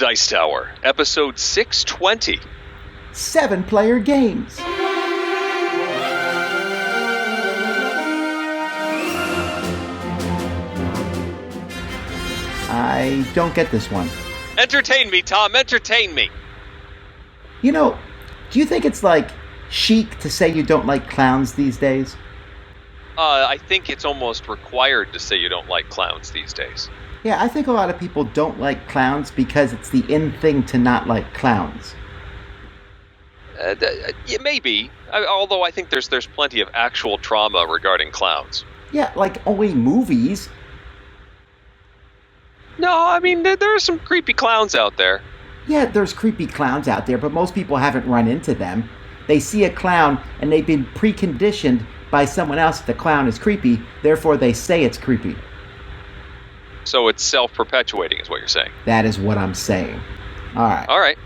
Dice Tower, episode 620. 7-player games. I don't get this one. Entertain me, Tom, entertain me. You know, do you think it's like chic to say you don't like clowns these days? I think it's almost required to say you don't like clowns these days. Yeah, I think a lot of people don't like clowns because it's the in thing to not like clowns. Maybe, although I think there's plenty of actual trauma regarding clowns. Yeah, like only movies. No, I mean, there are some creepy clowns out there. Yeah, there's creepy clowns out there, but most people haven't run into them. They see a clown and they've been preconditioned by someone else that the clown is creepy, therefore they say it's creepy. So it's self-perpetuating is what you're saying. That is what I'm saying. All right.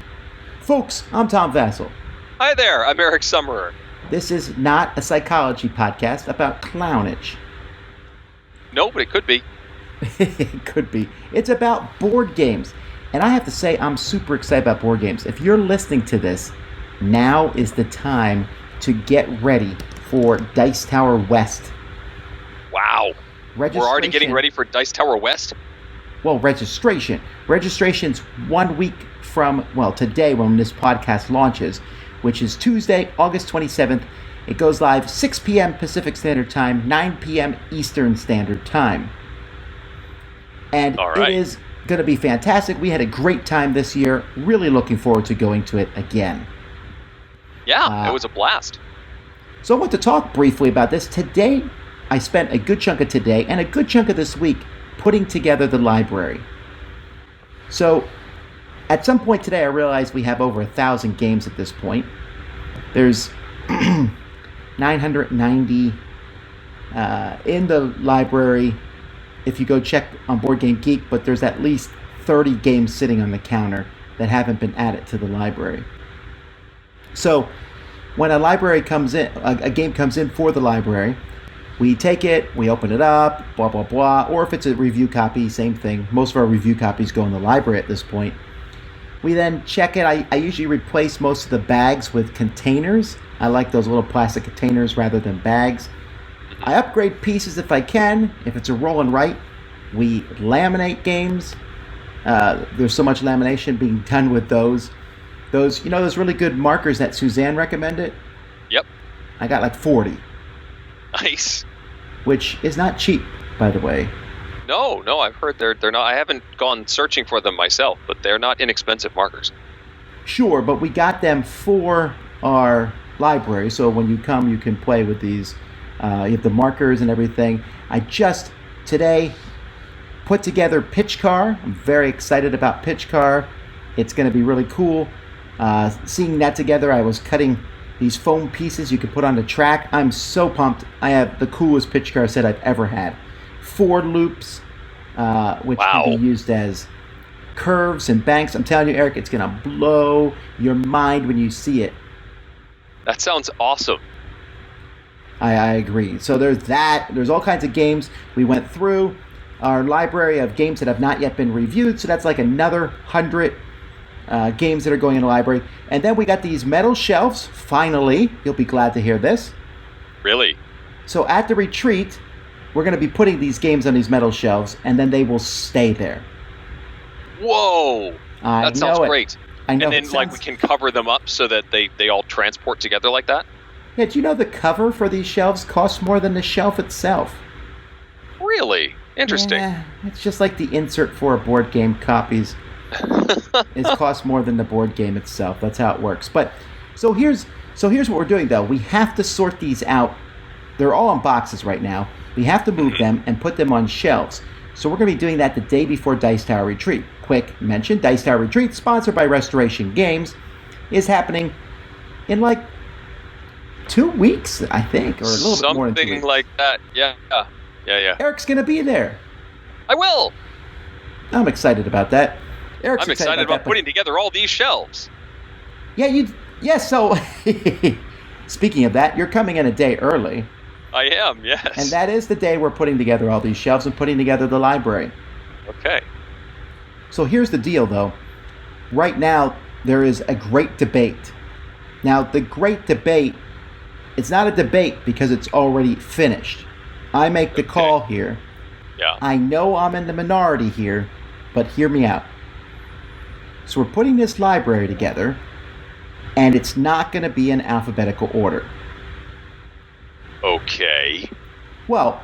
Folks, I'm Tom Vassell. Hi there, I'm Eric Summerer. This is not a psychology podcast about clownage. No, but it could be. It could be. It's about board games. And I have to say, I'm super excited about board games. If you're listening to this, now is the time to get ready for Dice Tower West. Wow. We're already getting ready for Dice Tower West? Well, registration. Registration's 1 week from, today when this podcast launches, which is Tuesday, August 27th. It goes live 6 p.m. Pacific Standard Time, 9 p.m. Eastern Standard Time. And It is going to be fantastic. We had a great time this year. Really looking forward to going to it again. Yeah, it was a blast. So I want to talk briefly about this. Today, I spent a good chunk of today and a good chunk of this week putting together the library. So at some point today, I realized we have over 1,000 games at this point. There's 990 in the library if you go check on Board Game Geek, but there's at least 30 games sitting on the counter that haven't been added to the library. So when a library comes in, a game comes in for the library, we take it, we open it up, blah, blah, blah. Or if it's a review copy, same thing. Most of our review copies go in the library at this point. We then check it. I usually replace most of the bags with containers. I like those little plastic containers rather than bags. I upgrade pieces if I can. If it's a roll and write, we laminate games. There's so much lamination being done with those. Those really good markers that Suzanne recommended? Yep. I got like 40. Nice. Which is not cheap, by the way. No, I've heard they're not. I haven't gone searching for them myself, but they're not inexpensive markers. Sure, but we got them for our library, so when you come, you can play with these. You have the markers and everything. I just today put together Pitch Car. I'm very excited about Pitch Car. It's going to be really cool. Seeing that together, I was cutting these foam pieces you can put on the track. I'm so pumped. I have the coolest pitch car set I've ever had. 4 loops, which can be used as curves and banks. I'm telling you, Eric, it's going to blow your mind when you see it. That sounds awesome. I agree. So there's that. There's all kinds of games. We went through our library of games that have not yet been reviewed. So that's like another 100 games that are going in the library. And then we got these metal shelves, finally. You'll be glad to hear this. Really? So at the retreat, we're going to be putting these games on these metal shelves, and then they will stay there. Whoa! That sounds great. I know. And then we can cover them up so that they all transport together like that? Yeah, do you know the cover for these shelves costs more than the shelf itself? Really? Interesting. Yeah, it's just like the insert for a board game copies. It costs more than the board game itself. That's how it works. But so here's what we're doing though. We have to sort these out. They're all in boxes right now. We have to move them and put them on shelves. So we're going to be doing that the day before Dice Tower Retreat. Quick mention, Dice Tower Retreat, sponsored by Restoration Games, is happening in like 2 weeks, I think, or a little bit more than 2 weeks. Something like that. Yeah. Eric's going to be there. I will. I'm excited about that. I'm excited about putting together all these shelves. Yeah, so speaking of that, you're coming in a day early. I am, yes. And that is the day we're putting together all these shelves and putting together the library. Okay. So here's the deal, though. right now there is a great debate. Now, the great debate, it's not a debate because it's already finished. I make the call here. Yeah. I know I'm in the minority here, but hear me out. So we're putting this library together, and it's not going to be in alphabetical order. Okay. Well,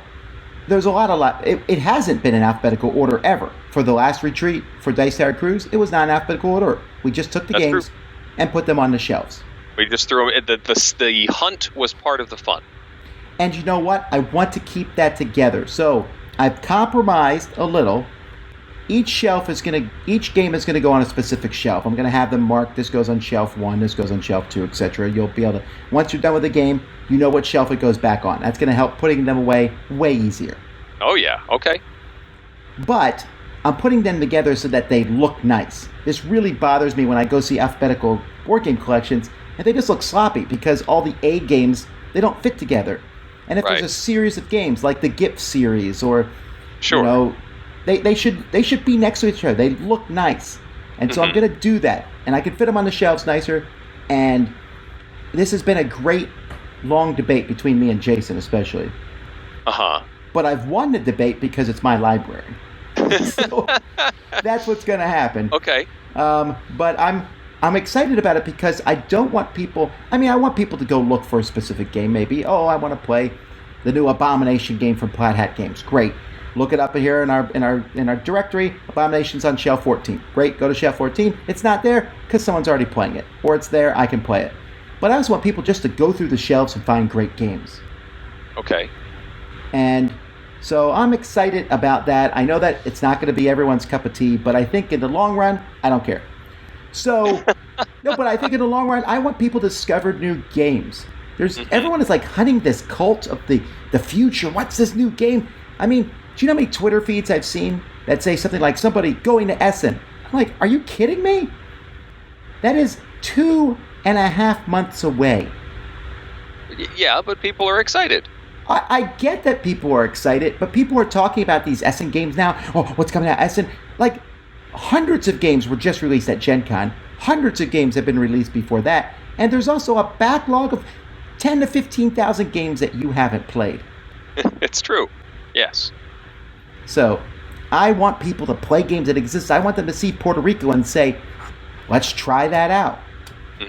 there's a lot of... It hasn't been in alphabetical order ever. For the last retreat, for Dice Tower Cruise, it was not in alphabetical order. We just took the games and put them on the shelves. We just threw them... The hunt was part of the fun. And you know what? I want to keep that together. So I've compromised a little. Each game is going to go on a specific shelf. I'm going to have them marked. This goes on shelf 1, this goes on shelf 2, etc. You'll be able to, once you're done with the game, you know what shelf it goes back on. That's going to help putting them away way easier. Oh yeah, okay. But I'm putting them together so that they look nice. This really bothers me when I go see alphabetical board game collections and they just look sloppy because all the A games, they don't fit together. And if there's a series of games like the GIF series or, you know, they should be next to each other. They look nice. And so I'm going to do that. And I can fit them on the shelves nicer. And this has been a great long debate between me and Jason especially. Uh-huh. But I've won the debate because it's my library. So that's what's going to happen. Okay. But I'm excited about it because I don't want people... I mean, I want people to go look for a specific game maybe. Oh, I want to play the new Abomination game from Plaid Hat Games. Great. Look it up here in our directory. Abomination's on shelf 14. Great, go to shelf 14. It's not there because someone's already playing it. Or it's there, I can play it. But I also want people just to go through the shelves and find great games. Okay. And so I'm excited about that. I know that it's not going to be everyone's cup of tea, but I think in the long run, I don't care. So, no, but I think in the long run, I want people to discover new games. Everyone is like hunting this cult of the future. What's this new game? I mean, do you know how many Twitter feeds I've seen that say something like somebody going to Essen? I'm like, are you kidding me? That is 2.5 months away. Yeah, but people are excited. I get that people are excited, but people are talking about these Essen games now. Oh, what's coming out, Essen? Like, hundreds of games were just released at Gen Con. Hundreds of games have been released before that. And there's also a backlog of 10 to 15,000 games that you haven't played. It's true. Yes. So, I want people to play games that exist. I want them to see Puerto Rico and say, let's try that out.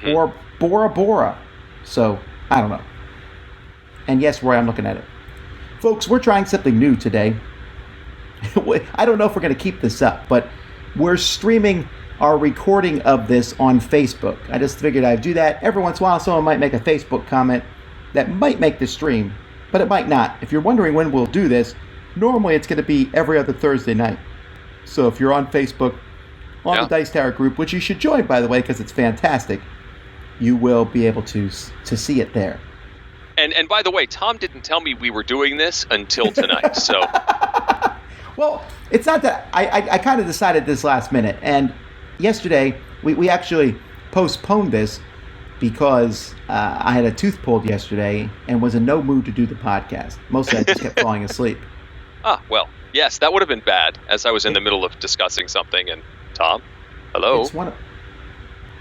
Or Bora Bora. So, I don't know. And yes, Roy, I'm looking at it. Folks, we're trying something new today. I don't know if we're going to keep this up, but we're streaming our recording of this on Facebook. I just figured I'd do that. Every once in a while, someone might make a Facebook comment that might make the stream, but it might not. If you're wondering when we'll do this, normally it's going to be every other Thursday night. So if you're on Facebook, on the Dice Tower group, which you should join, by the way, because it's fantastic, you will be able to see it there. And by the way, Tom didn't tell me we were doing this until tonight, so... Well, it's not that... I kind of decided this last minute, and yesterday, we actually postponed this because I had a tooth pulled yesterday and was in no mood to do the podcast. Mostly I just kept falling asleep. Ah, well, yes, that would have been bad, as I was in the middle of discussing something, and Tom, hello?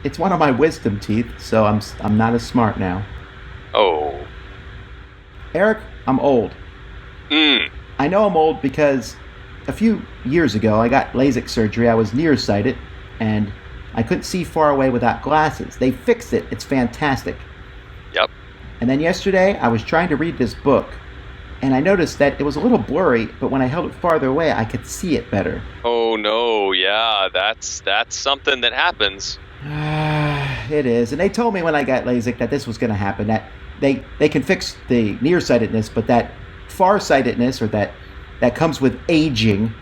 It's one of my wisdom teeth, so I'm not as smart now. Oh. Eric, I'm old. I know I'm old because a few years ago I got LASIK surgery. I was nearsighted, and I couldn't see far away without glasses. They fixed it. It's fantastic. Yep. And then yesterday I was trying to read this book, and I noticed that it was a little blurry, but when I held it farther away, I could see it better. Oh no, yeah, that's something that happens. It is. And they told me when I got LASIK that this was going to happen, that they can fix the nearsightedness, but that farsightedness, or that comes with aging,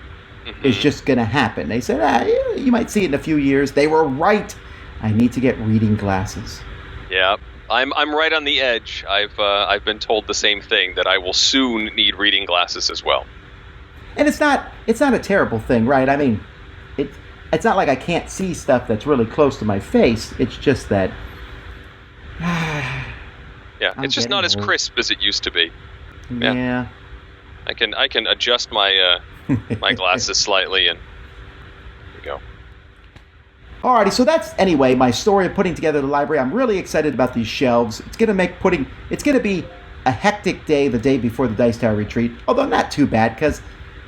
is just going to happen. They said, you might see it in a few years. They were right. I need to get reading glasses. Yeah, I'm right on the edge. I've been told the same thing, that I will soon need reading glasses as well. And it's not a terrible thing, right? I mean, it's not like I can't see stuff that's really close to my face. It's just that... yeah, it's just not as crisp as it used to be. Yeah. I can adjust my my glasses slightly, and there we go. Alrighty, so that's anyway my story of putting together the library. I'm really excited about these shelves. It's gonna be a hectic day the day before the Dice Tower retreat, although not too bad because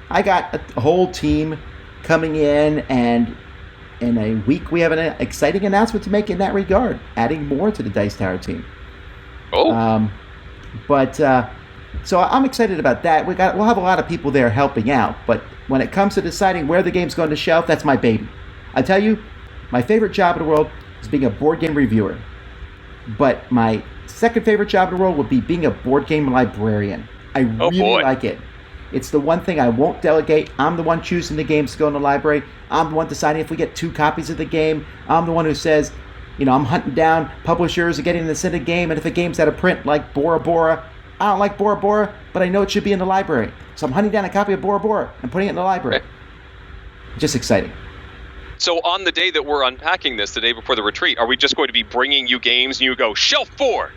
I got a whole team coming in, and in a week we have an exciting announcement to make in that regard, adding more to the Dice Tower team. Oh. So I'm excited about that. We'll have a lot of people there helping out, but when it comes to deciding where the game's going to shelf, that's my baby. I tell you, my favorite job in the world is being a board game reviewer. But my second favorite job in the world would be being a board game librarian. I really like it. It's the one thing I won't delegate. I'm the one choosing the games to go in the library. I'm the one deciding if we get 2 copies of the game. I'm the one who says, I'm hunting down publishers and getting them to send a game, and if a game's out of print like Bora Bora, I don't like Bora Bora, but I know it should be in the library. So I'm hunting down a copy of Bora Bora and putting it in the library. Okay. Just exciting. So on the day that we're unpacking this, the day before the retreat, are we just going to be bringing you games and you go, shelf 4,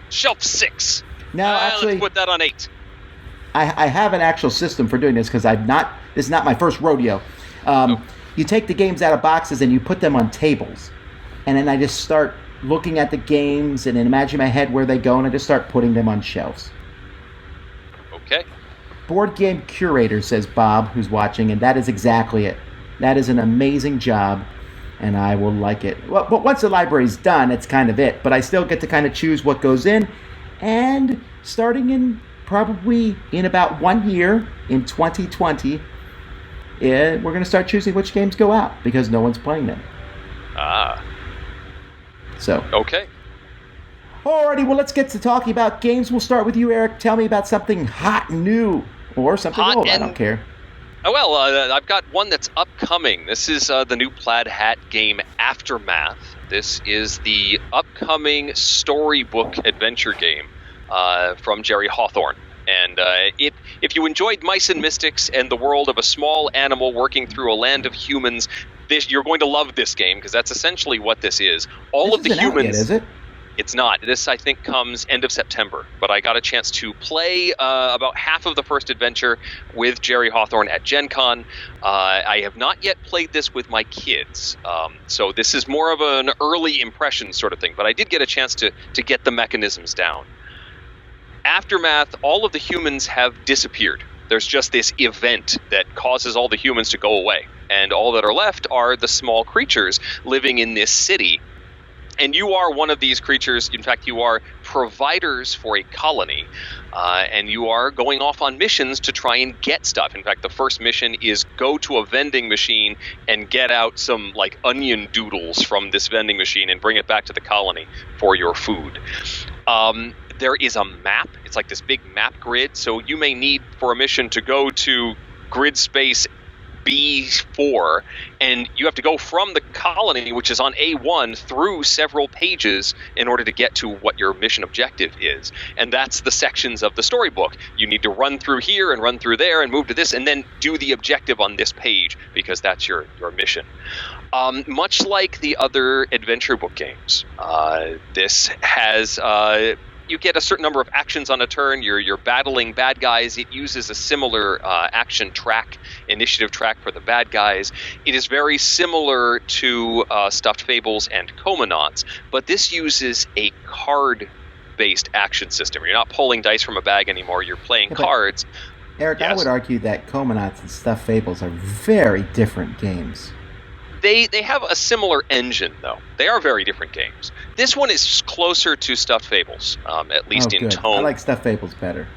shelf 6? No, actually, let's put that on 8. I have an actual system for doing this because this is not my first rodeo. You take the games out of boxes and you put them on tables. And then I just start looking at the games and then imagine in my head where they go, and I just start putting them on shelves. Okay. Board game curator, says Bob, who's watching, and that is exactly it. That is an amazing job, and I will like it. Well, but once the library's done, it's kind of it. But I still get to kind of choose what goes in, and starting in probably in about 1 year, in 2020, we're going to start choosing which games go out because no one's playing them. So. Okay. Alrighty, well, let's get to talking about games. We'll start with you, Eric. Tell me about something hot and new, or something old. I don't care. Well, I've got one that's upcoming. This is the new Plaid Hat game Aftermath. This is the upcoming storybook adventure game from Jerry Hawthorne. And if you enjoyed Mice and Mystics and the world of a small animal working through a land of humans, you're going to love this game, because that's essentially what this is. All of the humans. Out yet, is it? It's not. This, I think, comes end of September. But I got a chance to play about half of the first adventure with Jerry Hawthorne at Gen Con. I have not yet played this with my kids. So this is more of an early impression sort of thing. But I did get a chance to get the mechanisms down. Aftermath, all of the humans have disappeared. There's just this event that causes all the humans to go away. And all that are left are the small creatures living in this city. And you are one of these creatures. In fact, you are providers for a colony. And you are going off on missions to try and get stuff. In fact, the first mission is go to a vending machine and get out some onion doodles from this vending machine and bring it back to the colony for your food. There is a map. It's like this big map grid. So you may need for a mission to go to grid space B4, and you have to go from the colony, which is on A1, through several pages in order to get to what your mission objective is. And that's the sections of the storybook. You need to run through here and run through there and move to this and then do the objective on this page, because that's your mission. Much like the other adventure book games, this has... you get a certain number of actions on a turn. You're battling bad guys. It uses a similar action track, initiative track for the bad guys. It is very similar to Stuffed Fables and Comanauts, but this uses a card-based action system. You're not pulling dice from a bag anymore. You're playing cards. Eric, yes. I would argue that Comanauts and Stuffed Fables are very different games. They have a similar engine, though. They are very different games. This one is closer to Stuffed Fables, at least in tone. I like Stuffed Fables better.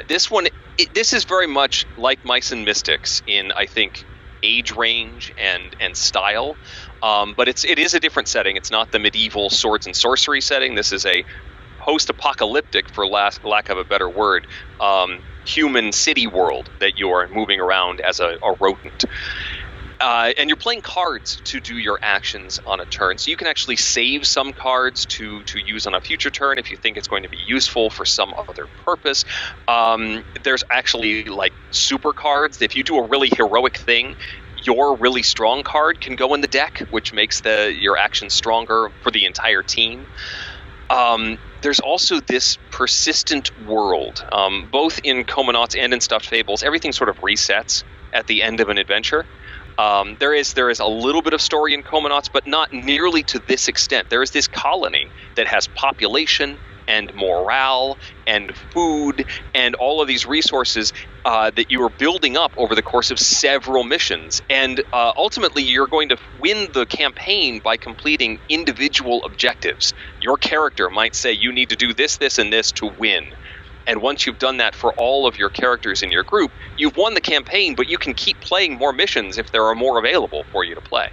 This is very much like Mice and Mystics in, I think, age range and style. But it is a different setting. It's not the medieval swords and sorcery setting. This is a post-apocalyptic, for lack of a better word, human city world that you are moving around as a rodent. And you're playing cards to do your actions on a turn. So you can actually save some cards to use on a future turn if you think it's going to be useful for some other purpose. There's actually super cards. If you do a really heroic thing, your really strong card can go in the deck, which makes your action stronger for the entire team. There's also this persistent world. Both in Comanauts and in Stuffed Fables, everything sort of resets at the end of an adventure. There is a little bit of story in Comanauts, but not nearly to this extent. There is this colony that has population and morale and food and all of these resources that you are building up over the course of several missions. And ultimately, you're going to win the campaign by completing individual objectives. Your character might say, you need to do this, this, and this to win. And once you've done that for all of your characters in your group, you've won the campaign, but you can keep playing more missions if there are more available for you to play.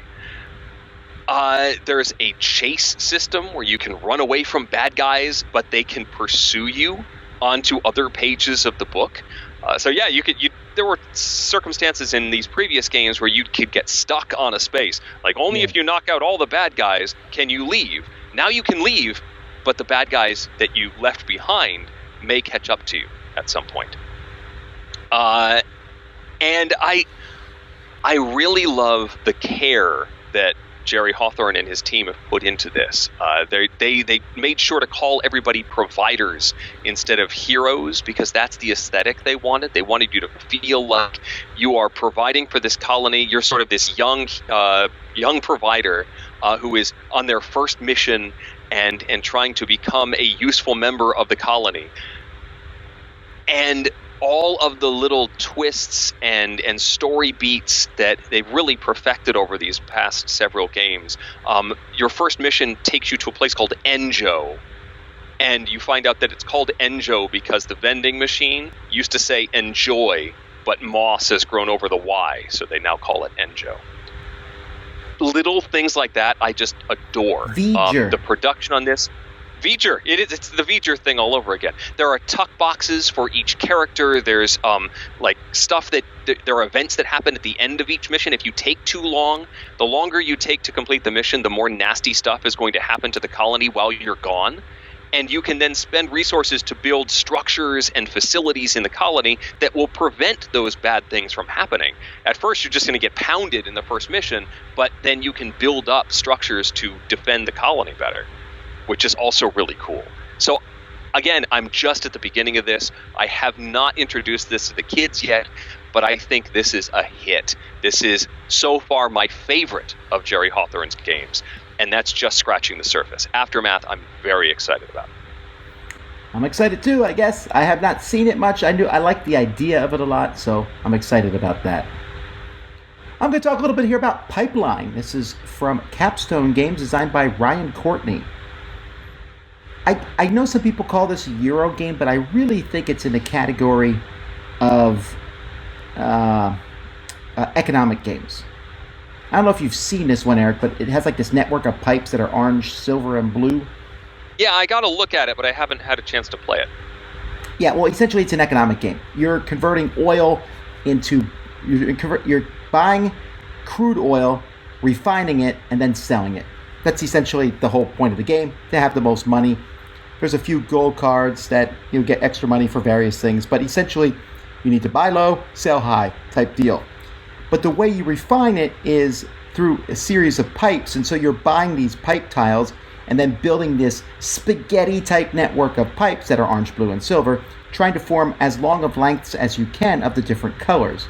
There's a chase system where you can run away from bad guys, but they can pursue you onto other pages of the book. There were circumstances in these previous games where you could get stuck on a space. Like, only if you knock out all the bad guys can you leave. Now you can leave, but the bad guys that you left behind may catch up to you at some point. And I really love the care that Jerry Hawthorne and his team have put into this. They made sure to call everybody providers instead of heroes, because that's the aesthetic they wanted. They wanted you to feel like you are providing for this colony. You're sort of this young provider who is on their first mission and trying to become a useful member of the colony. And all of the little twists and story beats that they've really perfected over these past several games. Your first mission takes you to a place called Enjo, and you find out that it's called Enjo because the vending machine used to say enjoy, but moss has grown over the Y, so they now call it Enjo. Little things like that I just adore. The production on this... V'ger. It's the V'ger thing all over again. There are tuck boxes for each character. There's stuff that there are events that happen at the end of each mission. If you take too long, the longer you take to complete the mission, the more nasty stuff is going to happen to the colony while you're gone. And you can then spend resources to build structures and facilities in the colony that will prevent those bad things from happening. At first, you're just going to get pounded in the first mission, but then you can build up structures to defend the colony better, which is also really cool. So, again, I'm just at the beginning of this. I have not introduced this to the kids yet, but I think this is a hit. This is, so far, my favorite of Jerry Hawthorne's games, and that's just scratching the surface. Aftermath, I'm very excited about. I'm excited too, I guess. I have not seen it much. I like the idea of it a lot, so I'm excited about that. I'm going to talk a little bit here about Pipeline. This is from Capstone Games, designed by Ryan Courtney. I know some people call this a Euro game, but I really think it's in the category of economic games. I don't know if you've seen this one, Eric, but it has like this network of pipes that are orange, silver, and blue. Yeah, I got to look at it, but I haven't had a chance to play it. Yeah, well, essentially it's an economic game. You're converting oil into... You're buying crude oil, refining it, and then selling it. That's essentially the whole point of the game, to have the most money. There's a few gold cards that you get extra money for various things, but essentially you need to buy low, sell high type deal. But the way you refine it is through a series of pipes, and so you're buying these pipe tiles and then building this spaghetti type network of pipes that are orange, blue, and silver, trying to form as long of lengths as you can of the different colors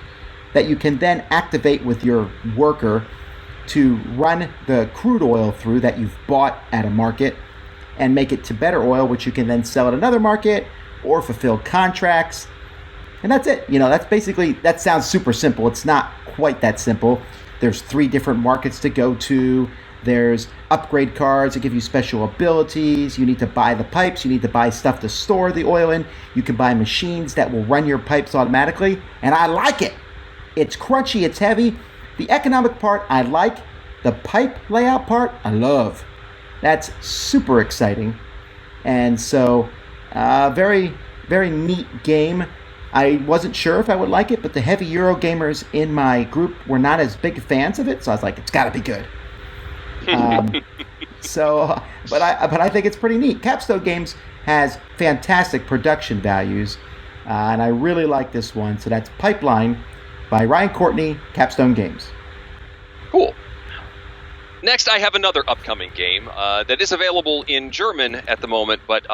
that you can then activate with your worker to run the crude oil through that you've bought at a market and make it to better oil, which you can then sell at another market or fulfill contracts. And that's it. That's basically, that sounds super simple. It's not quite that simple. There's 3 different markets to go to. There's upgrade cards that give you special abilities. You need to buy the pipes. You need to buy stuff to store the oil in. You can buy machines that will run your pipes automatically. And I like it. It's crunchy. It's heavy. The economic part, I like. The pipe layout part, I love. That's super exciting. And so, very, very neat game. I wasn't sure if I would like it, but the heavy Euro gamers in my group were not as big fans of it, so I was like, it's got to be good. But I think it's pretty neat. Capstone Games has fantastic production values, and I really like this one. So that's Pipeline by Ryan Courtney, Capstone Games. Cool. Next, I have another upcoming game that is available in German at the moment, but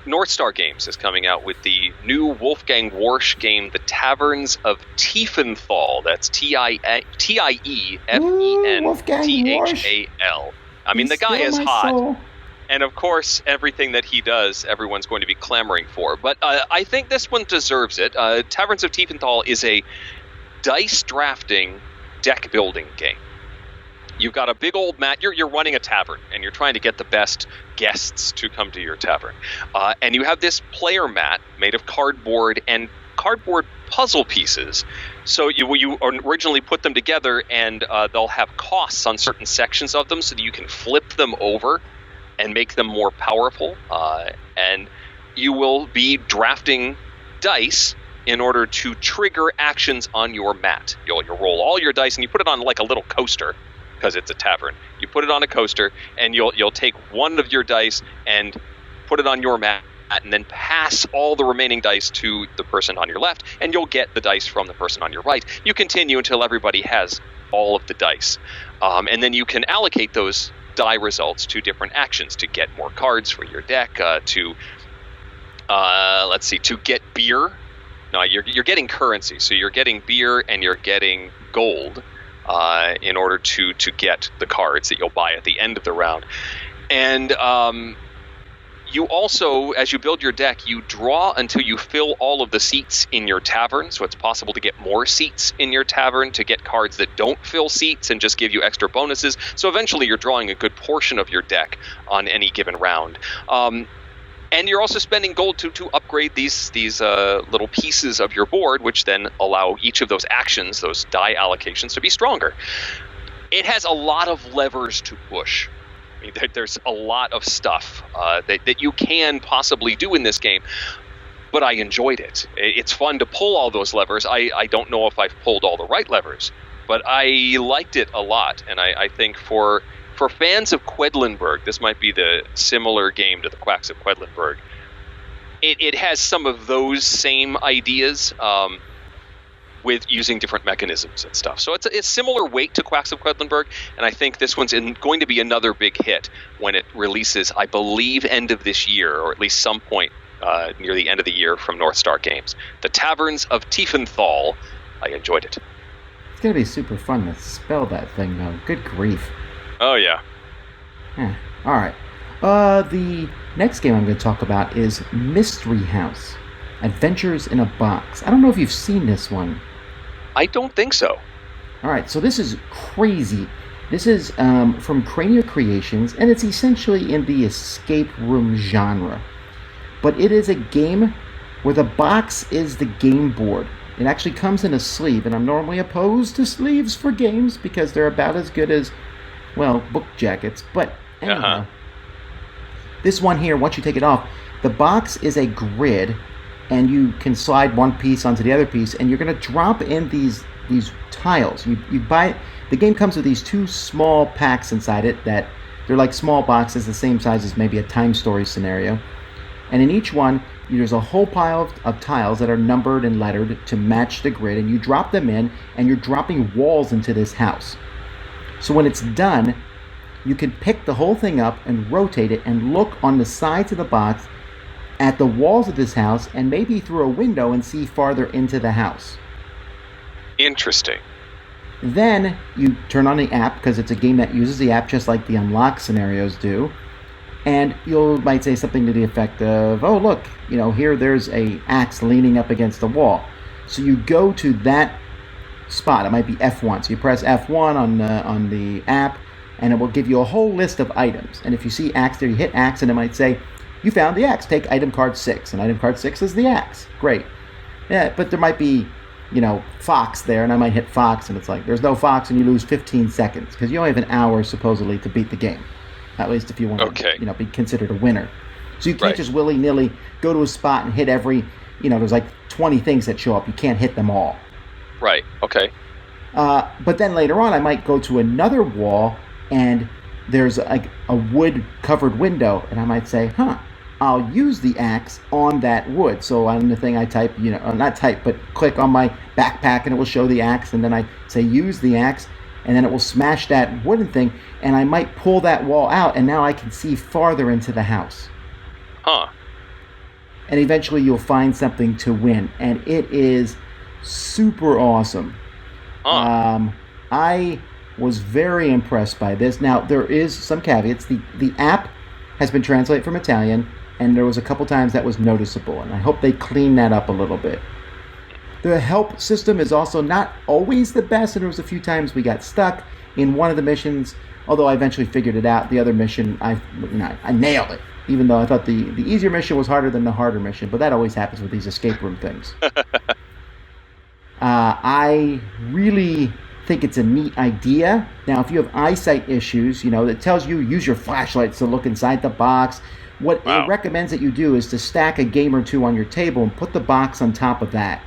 North Star Games is coming out with the new Wolfgang Warsch game, The Taverns of Tiefenthal. That's Tiefenthal. I mean, the guy is hot. Soul. And of course, everything that he does, everyone's going to be clamoring for. But I think this one deserves it. Taverns of Tiefenthal is a dice drafting deck building game. You've got a big old mat. You're running a tavern, and you're trying to get the best guests to come to your tavern. And you have this player mat made of cardboard and cardboard puzzle pieces. So you originally put them together, and they'll have costs on certain sections of them so that you can flip them over and make them more powerful. And you will be drafting dice in order to trigger actions on your mat. You'll roll all your dice, and you put it on like a little coaster, because it's a tavern. You put it on a coaster, and you'll take one of your dice and put it on your mat, and then pass all the remaining dice to the person on your left, and you'll get the dice from the person on your right. You continue until everybody has all of the dice. And then you can allocate those die results to different actions to get more cards for your deck, to get beer. No, you're getting currency. So you're getting beer and you're getting gold in order to get the cards that you'll buy at the end of the round. And you also, as you build your deck, you draw until you fill all of the seats in your tavern. So it's possible to get more seats in your tavern, to get cards that don't fill seats and just give you extra bonuses. So eventually you're drawing a good portion of your deck on any given round. And you're also spending gold to upgrade these little pieces of your board, which then allow each of those actions, those die allocations, to be stronger. It has a lot of levers to push. I mean, there's a lot of stuff that you can possibly do in this game, but I enjoyed it. It's fun to pull all those levers. I don't know if I've pulled all the right levers, but I liked it a lot, and I think for fans of Quedlinburg, this might be the similar game to the Quacks of Quedlinburg. It has some of those same ideas with using different mechanisms and stuff. So it's similar weight to Quacks of Quedlinburg, and I think this one's going to be another big hit when it releases, I believe, end of this year, or at least some point near the end of the year from North Star Games. The Taverns of Tiefenthal. I enjoyed it. It's going to be super fun to spell that thing, though. Good grief. Oh, yeah. All right. The next game I'm going to talk about is Mystery House, Adventures in a Box. I don't know if you've seen this one. I don't think so. All right, so this is crazy. This is from Cranial Creations, and it's essentially in the escape room genre. But it is a game where the box is the game board. It actually comes in a sleeve, and I'm normally opposed to sleeves for games because they're about as good as, well, book jackets. But anyhow, this one here, once you take it off, the box is a grid, and you can slide one piece onto the other piece, and you're going to drop in these tiles. You buy the game comes with these two small packs inside it that they're like small boxes, the same size as maybe a Time Story scenario. And in each one, there's a whole pile of tiles that are numbered and lettered to match the grid, and you drop them in, and you're dropping walls into this house. So when it's done, you can pick the whole thing up and rotate it and look on the sides of the box at the walls of this house and maybe through a window and see farther into the house. Interesting. Then you turn on the app, because it's a game that uses the app just like the unlock scenarios do. And you might say something to the effect of, oh, look, here there's a axe leaning up against the wall. So you go to that spot. It might be F1. So you press F1 on the app, and it will give you a whole list of items. And if you see axe there, you hit axe, and it might say, you found the axe. Take item card 6. And item card 6 is the axe. Great. Yeah, but there might be, fox there, and I might hit fox, and it's like, there's no fox, and you lose 15 seconds, because you only have an hour, supposedly, to beat the game. At least if you want to, be considered a winner. So you can't just willy-nilly go to a spot and hit every, there's like 20 things that show up. You can't hit them all. Right, okay. But then later on, I might go to another wall, and there's like a wood-covered window, and I might say, I'll use the axe on that wood. So on the thing I type, not type, but click on my backpack, and it will show the axe, and then I say use the axe, and then it will smash that wooden thing, and I might pull that wall out, and now I can see farther into the house. and eventually you'll find something to win, and it is super awesome. I was very impressed by this. Now, there is some caveats. The app has been translated from Italian, and there was a couple times that was noticeable, and I hope they clean that up a little bit. The help system is also not always the best, and there was a few times we got stuck in one of the missions, although I eventually figured it out. The other mission, I nailed it, even though I thought the easier mission was harder than the harder mission, but that always happens with these escape room things. I really think it's a neat idea. Now, if you have eyesight issues, it tells you use your flashlights to look inside the box. What it recommends that you do is to stack a game or two on your table and put the box on top of that.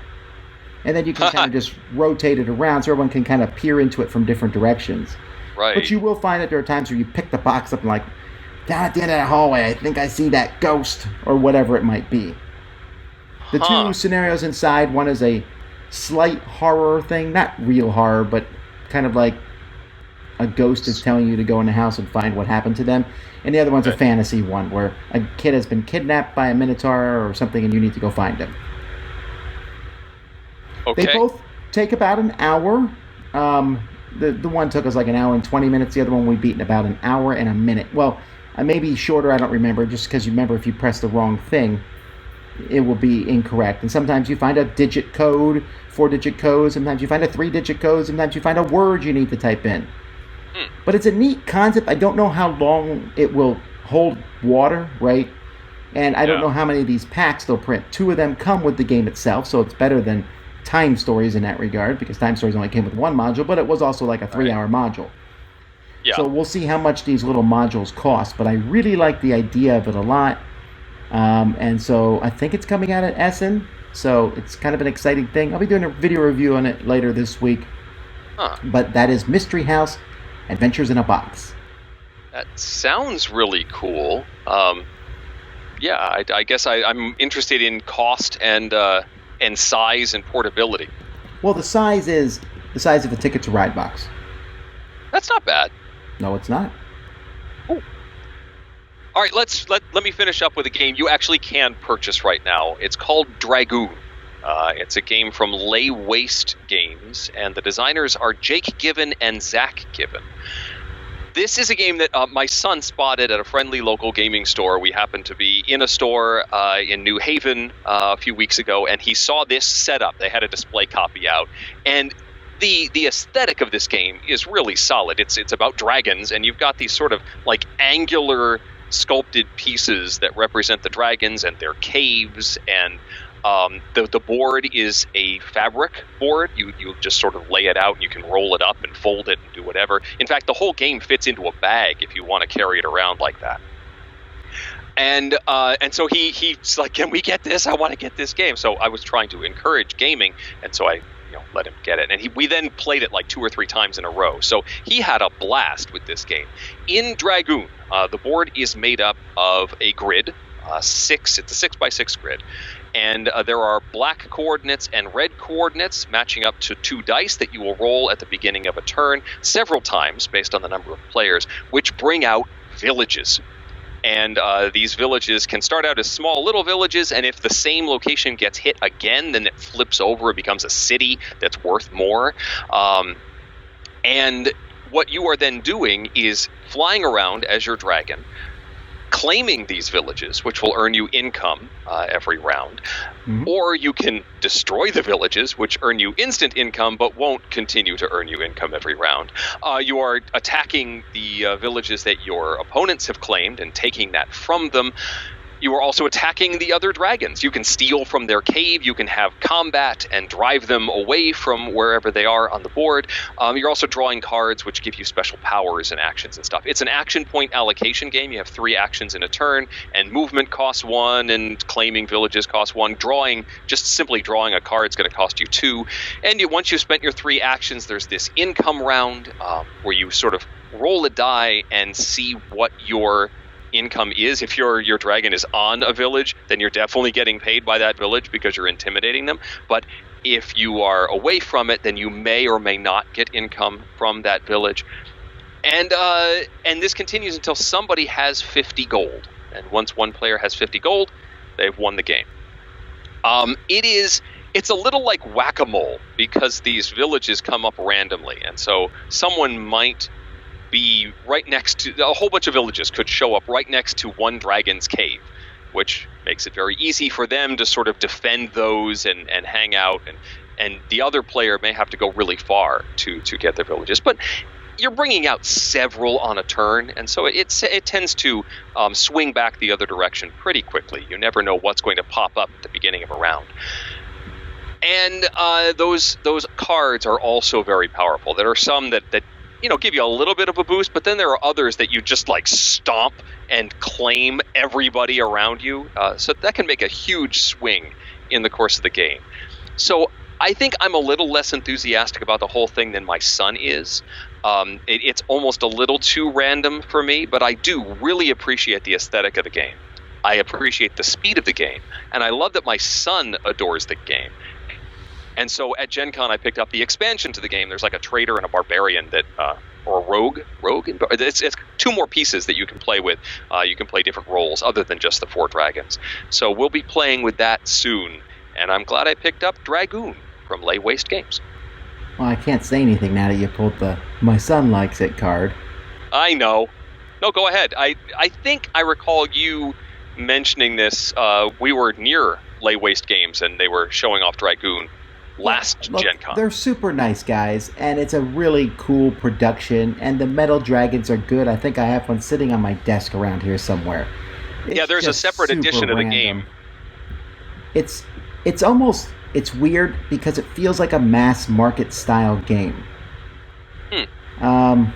And then you can kind of just rotate it around so everyone can kind of peer into it from different directions. Right. But you will find that there are times where you pick the box up and like, down at the end of that hallway, I think I see that ghost, or whatever it might be. The two scenarios inside, one is a slight horror thing, not real horror, but kind of like a ghost is telling you to go in the house and find what happened to them. And the other one's a fantasy one where a kid has been kidnapped by a minotaur or something and you need to go find him. Okay. They both take about an hour. The one took us like an hour and 20 minutes. The other one we beat in about an hour and a minute. Well, maybe shorter, I don't remember, just because you remember if you press the wrong thing, it will be incorrect. And sometimes you find a digit code, 4-digit code, sometimes you find a 3-digit code, sometimes you find a word you need to type in. But it's a neat concept. I don't know how long it will hold water, right? And I don't know how many of these packs they'll print. 2 of them come with the game itself, so it's better than Time Stories in that regard, because Time Stories only came with one module, but it was also like a 3-hour module. Yeah. So we'll see how much these little modules cost, but I really like the idea of it a lot. And so I think it's coming out at Essen, so it's kind of an exciting thing. I'll be doing a video review on it later this week. But that is Mystery House Adventures in a Box. That sounds really cool. I guess I'm interested in cost and size and portability. Well, the size is the size of a Ticket to Ride box. That's not bad. No, it's not. Ooh. All right, let me finish up with a game you actually can purchase right now. It's called Dragoon. It's a game from Lay Waste Games, and the designers are Jake Given and Zach Given. This is a game that my son spotted at a friendly local gaming store. We happened to be in a store in New Haven a few weeks ago, and he saw this setup. They had a display copy out, and the aesthetic of this game is really solid. It's about dragons, and you've got these sort of like angular sculpted pieces that represent the dragons and their caves, and the board is a fabric board. You just sort of lay it out and you can roll it up and fold it and do whatever. In fact, the whole game fits into a bag if you want to carry it around like that. And so he's like, can we get this? I want to get this game. So I was trying to encourage gaming, and so I let him get it. And we then played it like 2 or 3 times in a row. So he had a blast with this game. In Dragoon, the board is made up of a grid, it's a 6x6 grid. And there are black coordinates and red coordinates matching up to 2 dice that you will roll at the beginning of a turn several times based on the number of players, which bring out villages. And these villages can start out as small little villages, and if the same location gets hit again, then it flips over. It becomes a city that's worth more. And what you are then doing is flying around as your dragon, claiming these villages, which will earn you income every round. Mm-hmm. Or you can destroy the villages, which earn you instant income, but won't continue to earn you income every round. You are attacking the villages that your opponents have claimed and taking that from them. You are also attacking the other dragons. You can steal from their cave. You can have combat and drive them away from wherever they are on the board. You're also drawing cards, which give you special powers and actions and stuff. It's an action point allocation game. You have 3 actions in a turn, and movement costs 1, and claiming villages costs 1. Just simply drawing a card is going to cost you 2. And once you've spent your 3 actions, there's this income round where you sort of roll a die and see what your income is. If your dragon is on a village, then you're definitely getting paid by that village because you're intimidating them. But if you are away from it, then you may or may not get income from that village. And this continues until somebody has 50 gold. And once one player has 50 gold, They've won the game. It's a little like whack-a-mole because these villages come up randomly, and so someone might be right next to a whole bunch of villages could show up right next to one dragon's cave, which makes it very easy for them to sort of defend those and hang out, and the other player may have to go really far to get their villages. But you're bringing out several on a turn, and so it tends to swing back the other direction pretty quickly. You never know what's going to pop up at the beginning of a round. And those cards are also very powerful. There are some that give you a little bit of a boost, but then there are others that you just like stomp and claim everybody around you. So that can make a huge swing in the course of the game. So I think I'm a little less enthusiastic about the whole thing than my son is. It's almost a little too random for me, but I do really appreciate the aesthetic of the game. I appreciate the speed of the game, and I love that my son adores the game. And so at Gen Con, I picked up the expansion to the game. There's like a trader and a barbarian or a rogue. It's 2 more pieces that you can play with. You can play different roles other than just the 4 dragons. So we'll be playing with that soon. And I'm glad I picked up Dragoon from Lay Waste Games. Well, I can't say anything now that you pulled the "my son likes it" card. I know. No, go ahead. I think I recall you mentioning this. We were near Lay Waste Games, and they were showing off Dragoon last Gen Con. They're super nice guys, and it's a really cool production, and the metal dragons are good. I think I have one sitting on my desk around here somewhere. There's a separate edition of the game. It's weird because it feels like a mass market style game. But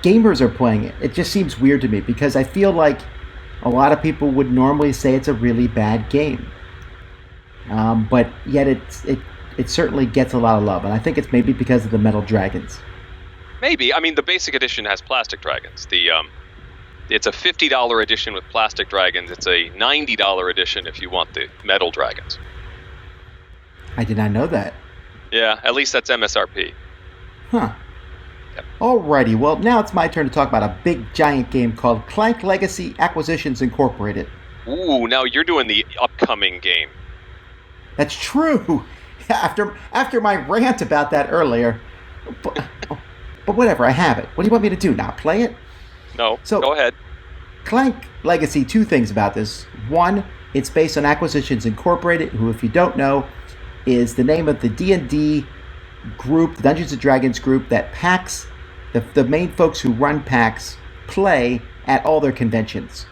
gamers are playing it. It just seems weird to me because I feel like a lot of people would normally say it's a really bad game. But yet it certainly gets a lot of love, and I think it's maybe because of the metal dragons. Maybe. I mean, the basic edition has plastic dragons. It's a $50 edition with plastic dragons. It's a $90 edition if you want the metal dragons. I did not know that. Yeah, at least that's MSRP. Huh. Yep. Alrighty, well, now it's my turn to talk about a big, giant game called Clank Legacy Acquisitions Incorporated. Ooh, now you're doing the upcoming game. That's true. After my rant about that earlier. But whatever, I have it. What do you want me to do now? Play it? No, go ahead. Clank Legacy, 2 things about this. One, it's based on Acquisitions Incorporated, who, if you don't know, is the name of the D&D group, the Dungeons & Dragons group that PAX, the main folks who run PAX, play at all their conventions.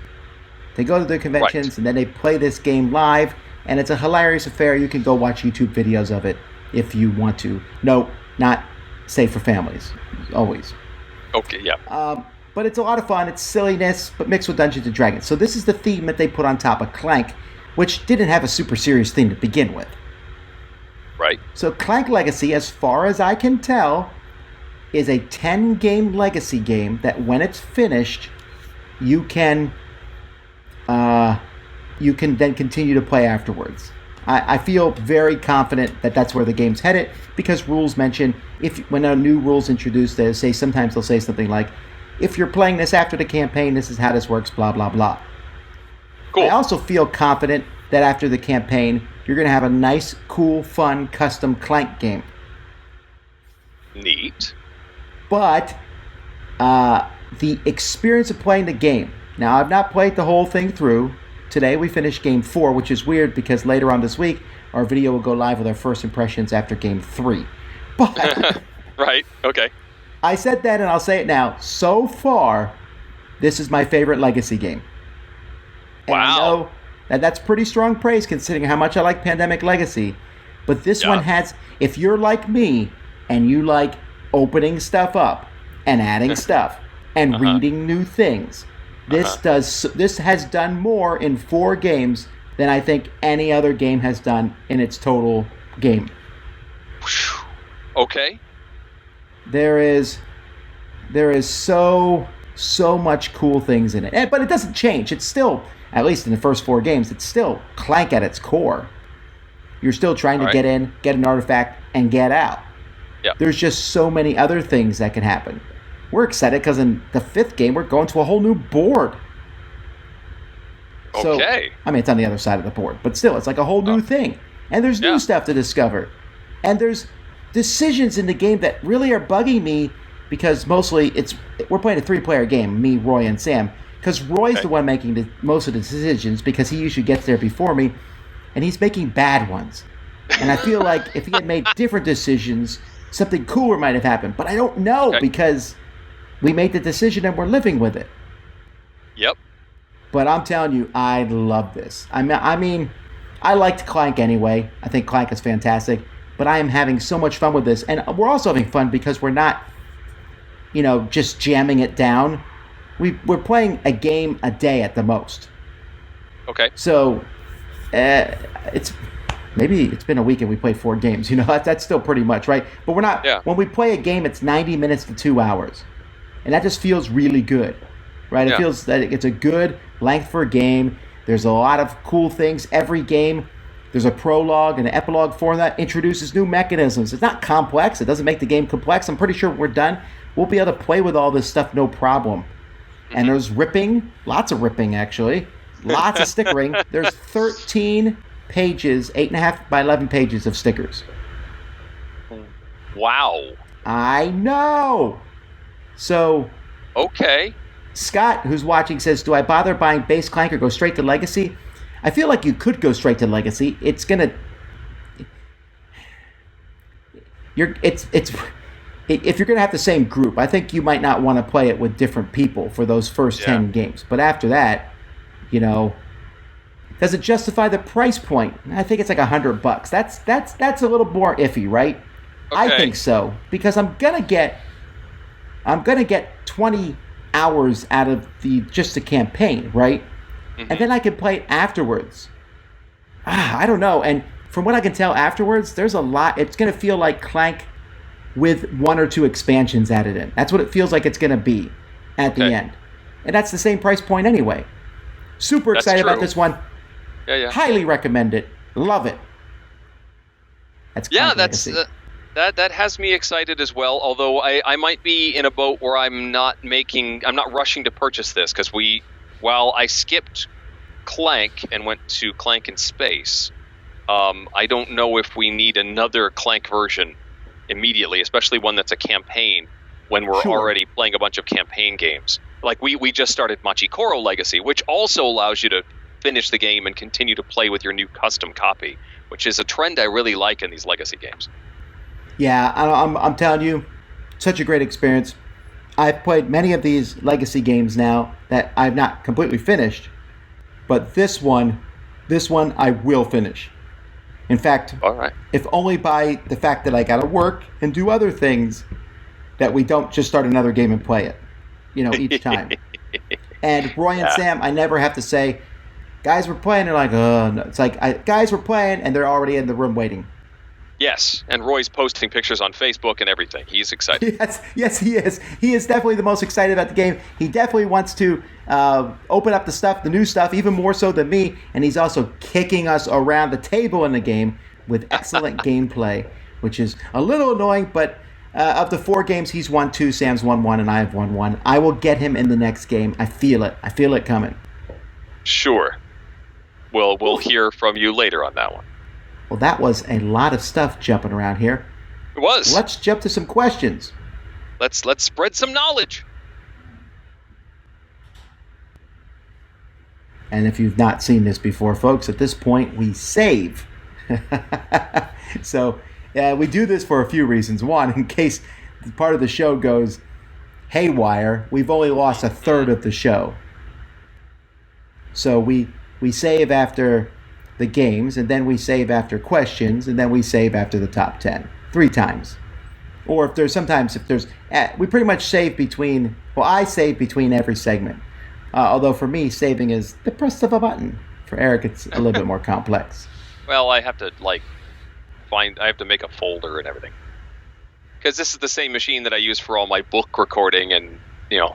They go to their conventions, right, and then they play this game live, and it's a hilarious affair. You can go watch YouTube videos of it if you want to. No, not safe for families, always. Okay, yeah. But it's a lot of fun. It's silliness, but mixed with Dungeons & Dragons. So this is the theme that they put on top of Clank, which didn't have a super serious theme to begin with. Right. So Clank Legacy, as far as I can tell, is a 10-game legacy game that when it's finished, you can then continue to play afterwards. I feel very confident that that's where the game's headed because rules mention, when a new rule's introduced, sometimes they'll say something like, if you're playing this after the campaign, this is how this works, blah, blah, blah. Cool. I also feel confident that after the campaign, you're going to have a nice, cool, fun, custom Clank game. Neat. But the experience of playing the game. Now, I've not played the whole thing through. Today we finished Game 4, which is weird because later on this week, our video will go live with our first impressions after Game 3. But right, okay. I said that and I'll say it now. So far, this is my favorite Legacy game. And wow. I know that's pretty strong praise considering how much I like Pandemic Legacy. But this one has, if you're like me and you like opening stuff up and adding stuff and reading new things, this has done more in 4 games than I think any other game has done in its total game. Okay. There is so much cool things in it. But it doesn't change. It's still, at least in the first 4 games, it's still Clank at its core. You're still trying to get in, get an artifact, and get out. Yep. There's just so many other things that can happen. we're excited because in the 5th game, we're going to a whole new board. So, Okay. I mean, it's on the other side of the board, but still, it's like a whole new thing. And there's new stuff to discover. And there's decisions in the game that really are bugging me because mostly we're playing a 3-player game, me, Roy, and Sam. Because Roy's the one making most of the decisions because he usually gets there before me, and he's making bad ones. And I feel like if he had made different decisions, something cooler might have happened. But I don't know because we made the decision and we're living with it. Yep. But I'm telling you, I love this. I mean, I liked Clank anyway. I think Clank is fantastic. But I am having so much fun with this. And we're also having fun because we're not, just jamming it down. We're playing a game a day at the most. Okay. So it's been a week and we played 4 games. That's still pretty much, right? But we're not. Yeah. When we play a game, it's 90 minutes to 2 hours. And that just feels really good, right? It feels that it's a good length for a game. There's a lot of cool things. Every game, there's a prologue and an epilogue for that introduces new mechanisms. It's not complex. It doesn't make the game complex. I'm pretty sure when we're done, we'll be able to play with all this stuff no problem. Mm-hmm. And there's ripping, lots of ripping actually, lots of stickering. There's 13 pages, 8.5 by 11 pages of stickers. Wow. I know. So. Okay. Scott, who's watching, says, do I bother buying base Clank or go straight to Legacy? I feel like you could go straight to Legacy. It's going to... If you're going to have the same group, I think you might not want to play it with different people for those first 10 games. But after that, does it justify the price point? I think it's like $100. That's a little more iffy, right? Okay. I think so. Because I'm going to get 20 hours out of just the campaign, right? Mm-hmm. And then I can play it afterwards. I don't know. And from what I can tell afterwards, there's a lot. It's going to feel like Clank with 1 or 2 expansions added in. That's what it feels like it's going to be at the end. And that's the same price point anyway. Super excited about this one. Yeah. Highly recommend it. Love it. That's Clank Legacy. That has me excited as well, although I might be in a boat where I'm not rushing to purchase this, because while I skipped Clank and went to Clank in Space, I don't know if we need another Clank version immediately, especially one that's a campaign, when we're already playing a bunch of campaign games. Like we just started Machikoro Legacy, which also allows you to finish the game and continue to play with your new custom copy, which is a trend I really like in these Legacy games. Yeah, I'm telling you, such a great experience. I've played many of these Legacy games now that I've not completely finished, but this one I will finish. In fact, if only by the fact that I got to work and do other things, that we don't just start another game and play it, each time. And Roy and Sam, I never have to say, guys, we're playing. They're like, oh, no. It's like, guys, we're playing, and they're already in the room waiting. Yes, and Roy's posting pictures on Facebook and everything. He's excited. Yes, he is. He is definitely the most excited about the game. He definitely wants to open up the new stuff, even more so than me. And he's also kicking us around the table in the game with excellent gameplay, which is a little annoying. But of the 4 games, he's won 2, Sam's won 1, and I have won 1. I will get him in the next game. I feel it. I feel it coming. Sure. We'll hear from you later on that one. Well, that was a lot of stuff jumping around here. It was. Let's jump to some questions. Let's spread some knowledge. And if you've not seen this before, folks, at this point we save. So we do this for a few reasons. One, in case part of the show goes haywire, we've only lost a third of the show. So we save after the games, and then we save after questions, and then we save after the top 10. 3 times. Or if there's we pretty much save between, I save between every segment. Although for me, saving is the press of a button. For Eric, it's a little bit more complex. Well, I have to I have to make a folder and everything. Because this is the same machine that I use for all my book recording, and, I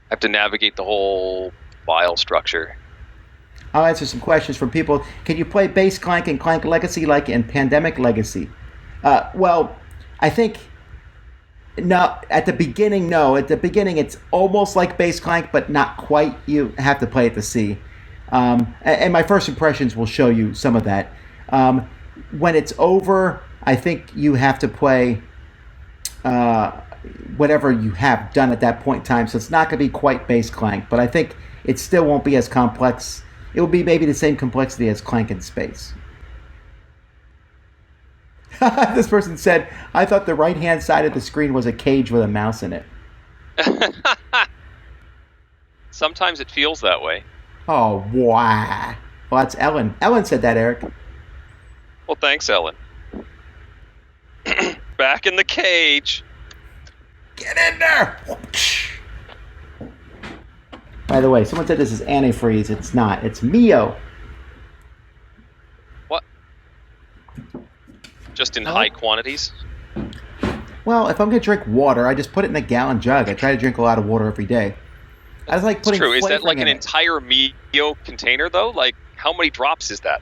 have to navigate the whole file structure. I'll answer some questions from people. Can you play base Clank and Clank Legacy like in Pandemic Legacy? Well, I think No, at the beginning, no. At the beginning, it's almost like Base Clank, but not quite. You have to play it to see. And my first impressions will show you some of that. When it's over, I think you have to play whatever you have done at that point in time. So it's not going to be quite Base Clank, but I think it still won't be as complex. It will be maybe the same complexity as Clank in Space. This person said, I thought the right-hand side of the screen was a cage with a mouse in it. Sometimes it feels that way. Oh, wow. Well, that's Ellen. Ellen said that, Eric. Well, thanks, Ellen. Back in the cage. Get in there! By the way, someone said this is antifreeze. It's not. It's Mio. What? Just in high quantities? Well, if I'm going to drink water, I just put it in a gallon jug. I try to drink a lot of water every day. I was like putting true. Is that like an in entire Mio container, though? Like, how many drops is that?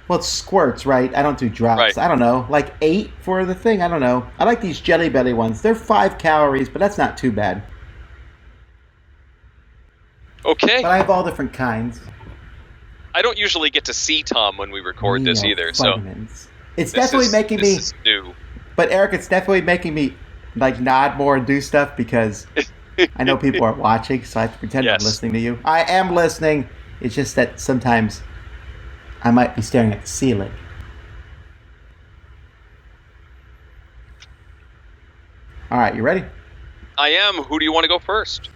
Well, it's squirts, right? I don't do drops. Right. I don't know. Like 8 for the thing? I don't know. I like these Jelly Belly ones. They're 5 calories, but that's not too bad. Okay. But I have all different kinds. I don't usually get to see Tom when we record this either, vitamins. so... It's definitely making me... This is new. But, Eric, it's definitely making me, like, nod more and do stuff because I know people are watching, so I have to pretend I'm listening to you. I am listening. It's just that sometimes I might be staring at the ceiling. All right, you ready? I am. Who do you want to go first?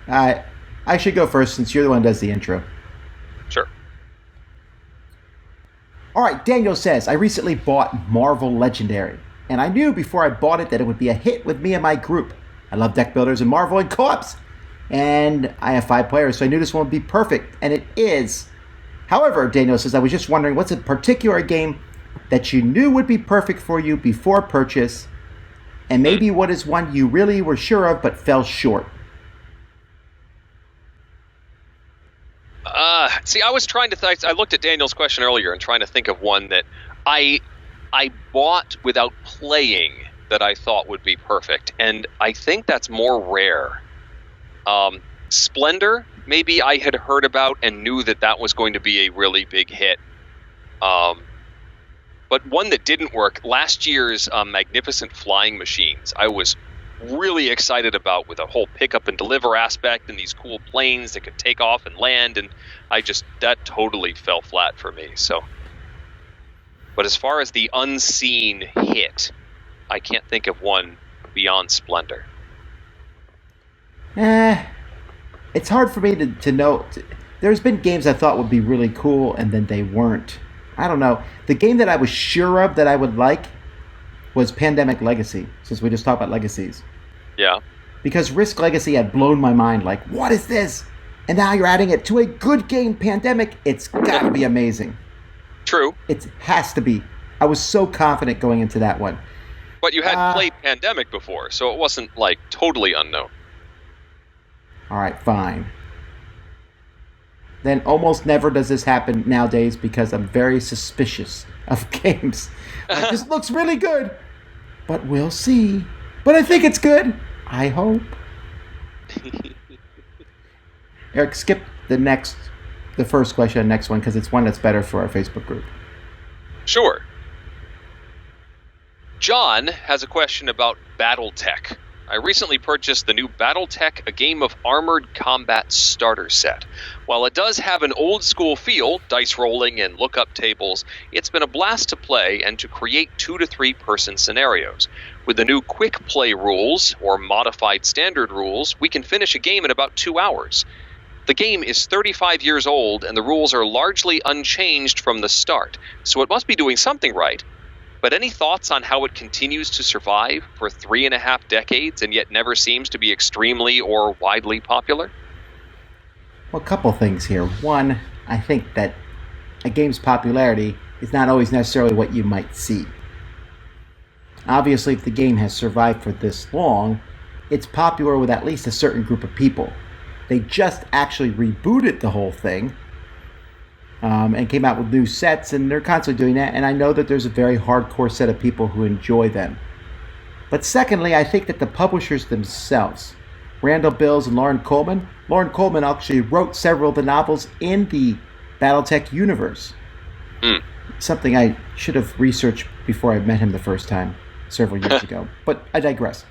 I should go first since you're the one who does the intro. Sure. All right, Daniel says, I recently bought Marvel Legendary, and I knew before I bought it that it would be a hit with me and my group. I love deck builders and Marvel and co-ops, and I have 5 players, so I knew this one would be perfect, and it is. However, Daniel says, I was just wondering, what's a particular game that you knew would be perfect for you before purchase, and maybe what is one you really were sure of but fell short? See, I was trying to I looked at Daniel's question earlier and trying to think of one that I bought without playing that I thought would be perfect, and I think that's more rare. Splendor, maybe I had heard about and knew that was going to be a really big hit. But one that didn't work, last year's Magnificent Flying Machines, I was really excited about, with a whole pick up and deliver aspect and these cool planes that could take off and land, and that totally fell flat for me. So, but as far as the unseen hit, I can't think of one beyond Splendor. It's hard for me to know. There's been games I thought would be really cool and then they weren't. I don't know. The game that I was sure of that I would like was Pandemic Legacy, since we just talked about legacies. Yeah. Because Risk Legacy had blown my mind, like, what is this? And now you're adding it to a good game, Pandemic. It's got to be amazing. True. It has to be. I was so confident going into that one. But you hadn't played Pandemic before, so it wasn't, like, totally unknown. All right, fine. Then almost never does this happen nowadays because I'm very suspicious of games. Like, this looks really good, but we'll see. But I think it's good. I hope. Eric, skip the first question, next one, because it's one that's better for our Facebook group. Sure. John has a question about Battletech. I recently purchased the new Battletech, a game of armored combat starter set. While it does have an old school feel, dice rolling and lookup tables, it's been a blast to play and to create 2 to 3 person scenarios. With the new quick play rules, or modified standard rules, we can finish a game in about 2 hours. The game is 35 years old and the rules are largely unchanged from the start, so it must be doing something right. But any thoughts on how it continues to survive for 3.5 decades and yet never seems to be extremely or widely popular? Well, a couple things here. One, I think that a game's popularity is not always necessarily what you might see. Obviously, if the game has survived for this long, it's popular with at least a certain group of people. They just actually rebooted the whole thing, and came out with new sets, and they're constantly doing that. And I know that there's a very hardcore set of people who enjoy them. But secondly, I think that the publishers themselves, Randall Bills and Lauren Coleman actually wrote several of the novels in the Battletech universe. Something I should have researched before I met him the first time several years ago. But I digress.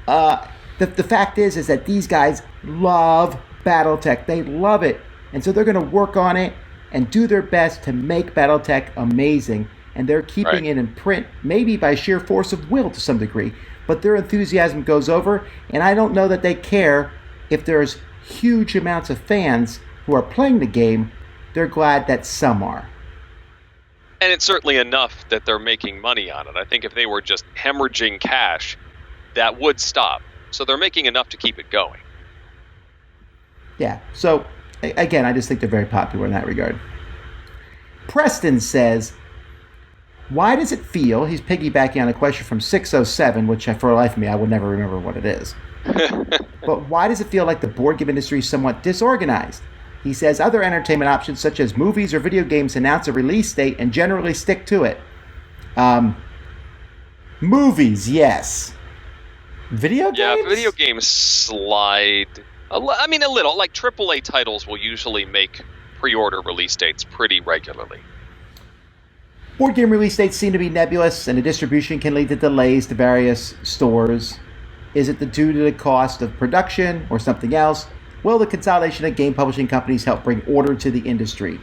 The fact is that these guys love Battletech. They love it. And so they're going to work on it and do their best to make Battletech amazing. And they're keeping it in print, maybe by sheer force of will to some degree. But their enthusiasm goes over, and I don't know that they care if there's huge amounts of fans who are playing the game. They're glad that some are. And it's certainly enough that they're making money on it. I think if they were just hemorrhaging cash, that would stop. So they're making enough to keep it going. Yeah, so again, I just think they're very popular in that regard. Preston says, why does it feel, he's piggybacking on a question from 607, which for the life of me, I would never remember what it is. But why does it feel like the board game industry is somewhat disorganized? He says other entertainment options such as movies or video games announce a release date and generally stick to it. Movies, yes. Video games? Yeah, video games slide. A little. Like AAA titles will usually make pre-order release dates pretty regularly. Board game release dates seem to be nebulous, and the distribution can lead to delays to various stores. Is it due to the cost of production or something else? Will the consolidation of game publishing companies help bring order to the industry?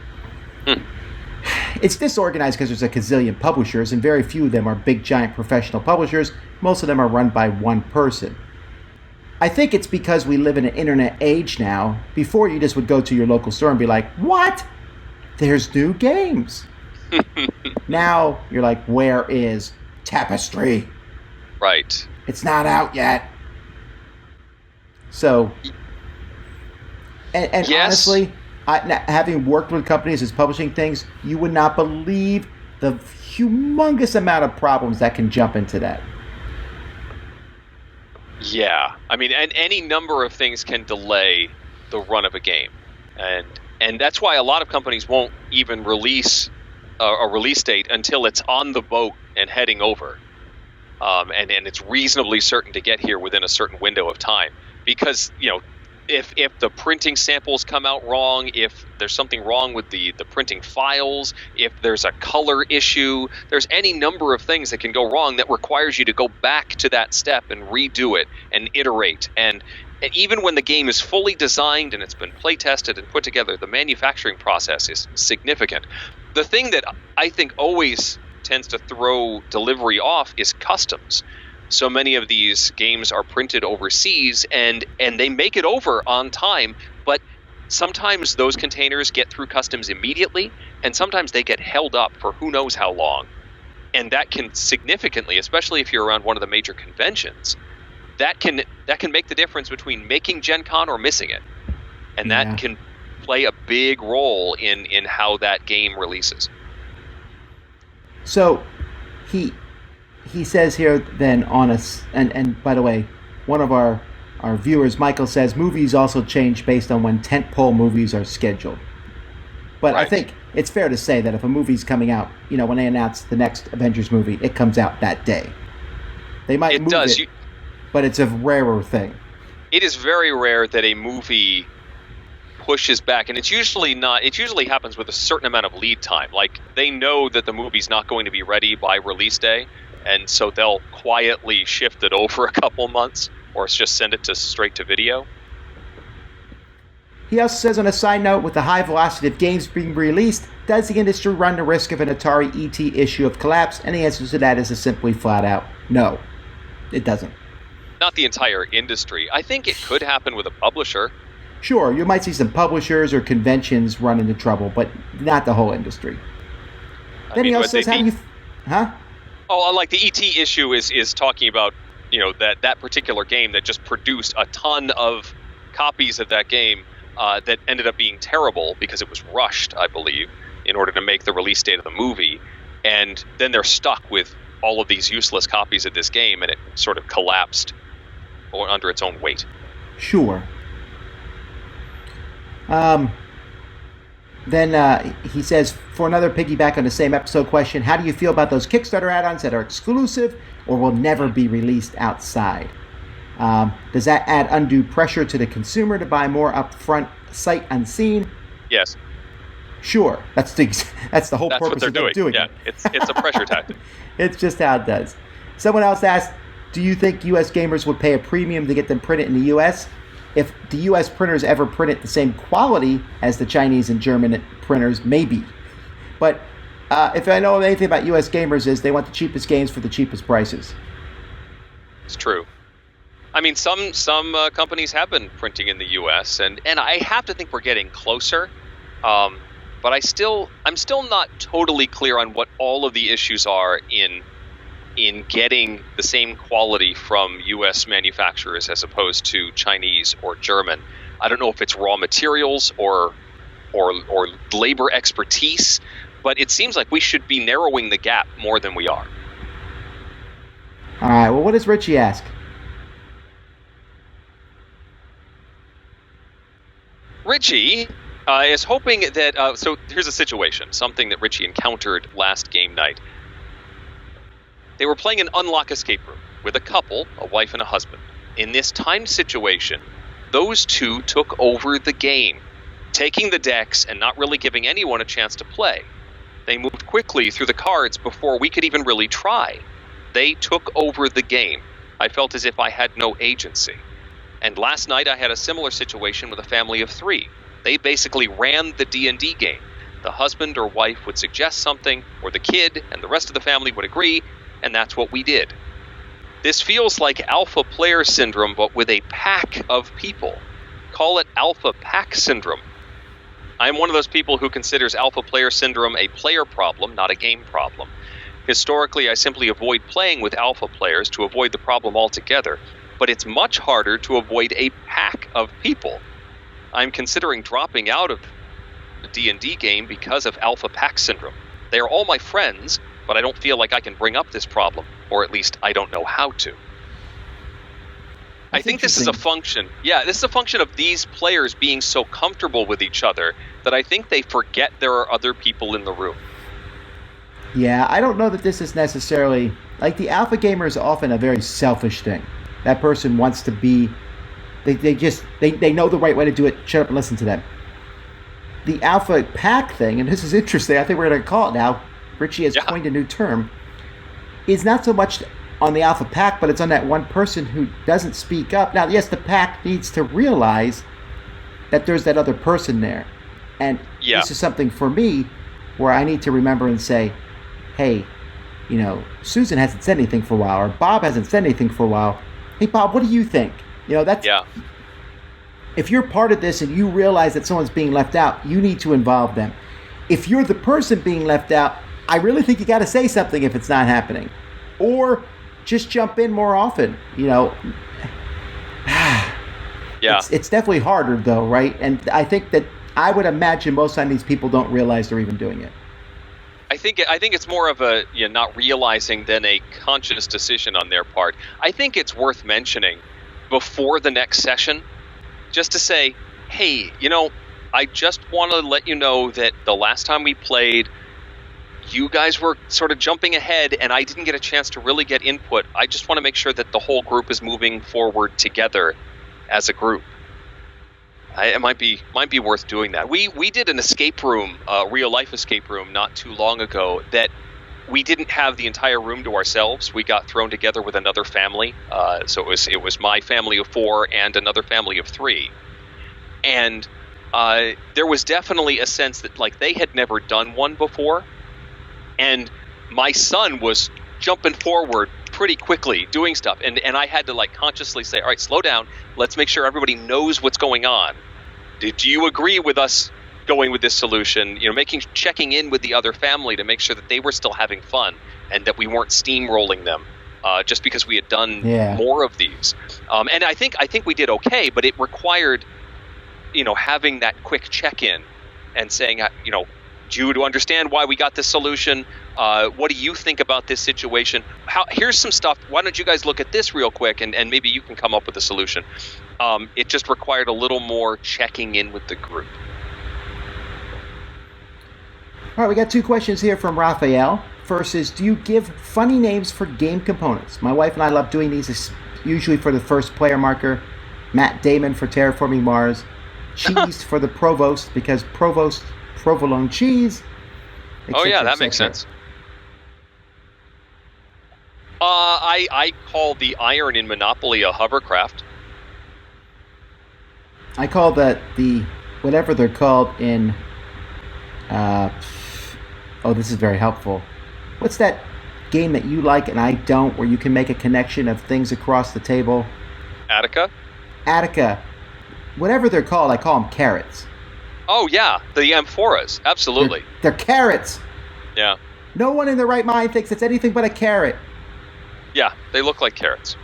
It's disorganized because there's a gazillion publishers, and very few of them are big, giant professional publishers. Most of them are run by one person. I think it's because we live in an internet age now. Before, you just would go to your local store and be like, what? There's new games. Now, you're like, where is Tapestry? Right. It's not out yet. So, and yes. honestly, having worked with companies as publishing things, you would not believe the humongous amount of problems that can jump into that. Yeah. I mean, and any number of things can delay the run of a game. And that's why a lot of companies won't even release a release date until it's on the boat and heading over. And it's reasonably certain to get here within a certain window of time. Because, if the printing samples come out wrong, if there's something wrong with the printing files, if there's a color issue, there's any number of things that can go wrong that requires you to go back to that step and redo it and iterate. And even when the game is fully designed and it's been play tested and put together, the manufacturing process is significant. The thing that I think always tends to throw delivery off is customs. So many of these games are printed overseas and they make it over on time, but sometimes those containers get through customs immediately, and sometimes they get held up for who knows how long. And that can significantly, especially if you're around one of the major conventions, that can make the difference between making Gen Con or missing it. And that can play a big role in how that game releases. So he says here then on us, and by the way, one of our viewers, Michael, says movies also change based on when tentpole movies are scheduled. But right. I think it's fair to say that if a movie's coming out, when they announce the next Avengers movie, it comes out that day. They might move it, but it's a rarer thing. It is very rare that a movie pushes back, and it's usually not. It usually happens with a certain amount of lead time. Like, they know that the movie's not going to be ready by release day, and so they'll quietly shift it over a couple months, or just send it straight to video. He also says, on a side note, with the high velocity of games being released, does the industry run the risk of an Atari ET issue of collapse? And the answer to that is a simply flat out no. It doesn't. Not the entire industry. I think it could happen with a publisher. Sure, you might see some publishers or conventions run into trouble, but not the whole industry. Then he also says, Oh, like the ET issue is talking about, that particular game that just produced a ton of copies of that game that ended up being terrible because it was rushed, I believe, in order to make the release date of the movie. And then they're stuck with all of these useless copies of this game, and it sort of collapsed under its own weight. Sure. Then he says, for another piggyback on the same episode question, how do you feel about those Kickstarter add-ons that are exclusive or will never be released outside? Does that add undue pressure to the consumer to buy more upfront, sight unseen? Yes. Sure. That's the whole That's purpose what they're of them doing yeah, it. it's a pressure tactic. It's just how it does. Someone else asked, do you think U.S. gamers would pay a premium to get them printed in the U.S.? If the U.S. printers ever print it the same quality as the Chinese and German printers, maybe. But if I know anything about U.S. gamers is they want the cheapest games for the cheapest prices. It's true. I mean, some companies have been printing in the U.S. and I have to think we're getting closer. But I'm still not totally clear on what all of the issues are in getting the same quality from U.S. manufacturers as opposed to Chinese or German. I don't know if it's raw materials or labor expertise, but it seems like we should be narrowing the gap more than we are. All right. Well, what does Richie ask? Richie is hoping that... so here's a situation, something that Richie encountered last game night. They were playing an unlock escape room with a couple, a wife and a husband. In this timed situation, those two took over the game, taking the decks and not really giving anyone a chance to play. They moved quickly through the cards before we could even really try. They took over the game. I felt as if I had no agency. And last night I had a similar situation with a family of 3. They basically ran the D&D game. The husband or wife would suggest something, or the kid and the rest of the family would agree, and that's what we did. This feels like alpha player syndrome, but with a pack of people. Call it alpha pack syndrome. I'm one of those people who considers alpha player syndrome a player problem, not a game problem. Historically, I simply avoid playing with alpha players to avoid the problem altogether, but it's much harder to avoid a pack of people. I'm considering dropping out of the D&D game because of alpha pack syndrome. They are all my friends, but I don't feel like I can bring up this problem, or at least I don't know how to. I think this is a function. Yeah, this is a function of these players being so comfortable with each other that I think they forget there are other people in the room. Yeah, I don't know that this is necessarily... Like, the alpha gamer is often a very selfish thing. That person wants to be... They know the right way to do it. Shut up and listen to them. The alpha pack thing, and this is interesting, I think we're going to call it now, Richie has coined a new term, is not so much on the alpha pack, but it's on that one person who doesn't speak up. Now, yes, the pack needs to realize that there's that other person there. And this is something for me where I need to remember and say, hey, you know, Susan hasn't said anything for a while, or Bob hasn't said anything for a while. Hey, Bob, what do you think? You know, that's... Yeah. If you're part of this and you realize that someone's being left out, you need to involve them. If you're the person being left out, I really think you got to say something if it's not happening. Or just jump in more often, you know. Yeah. It's definitely harder, though, right? And I think that I would imagine most of these people don't realize they're even doing it. I think it's more of a not realizing than a conscious decision on their part. I think it's worth mentioning before the next session, just to say, hey, you know, I just want to let you know that the last time we played, you guys were sort of jumping ahead and I didn't get a chance to really get input. I just want to make sure that the whole group is moving forward together as a group. It might be worth doing that. We did an escape room, real life escape room, not too long ago that we didn't have the entire room to ourselves. We got thrown together with another family. So it was my family of 4 and another family of 3. And there was definitely a sense that like they had never done one before. And my son was jumping forward pretty quickly, doing stuff. And I had to like consciously say, all right, slow down. Let's make sure everybody knows what's going on. Did you agree with us going with this solution? You know, checking in with the other family to make sure that they were still having fun and that we weren't steamrolling them just because we had done more of these. And I think we did okay, but it required, you know, having that quick check-in and saying, you know, do you understand why we got this solution? What do you think about this situation? Here's some stuff. Why don't you guys look at this real quick and maybe you can come up with a solution. It just required a little more checking in with the group. All right, we got 2 questions here from Raphael. First is, do you give funny names for game components? My wife and I love doing these, usually for the first player marker. Matt Damon for Terraforming Mars. Cheese for the Provost, because provolone cheese. Oh yeah, that makes sense. I call the iron in Monopoly a hovercraft. I call the whatever they're called in. This is very helpful. What's that game that you like and I don't, where you can make a connection of things across the table? Attica. Whatever they're called, I call them carrots. Oh yeah, the amphoras. Absolutely. They're carrots. Yeah. No one in their right mind thinks it's anything but a carrot. Yeah, they look like carrots.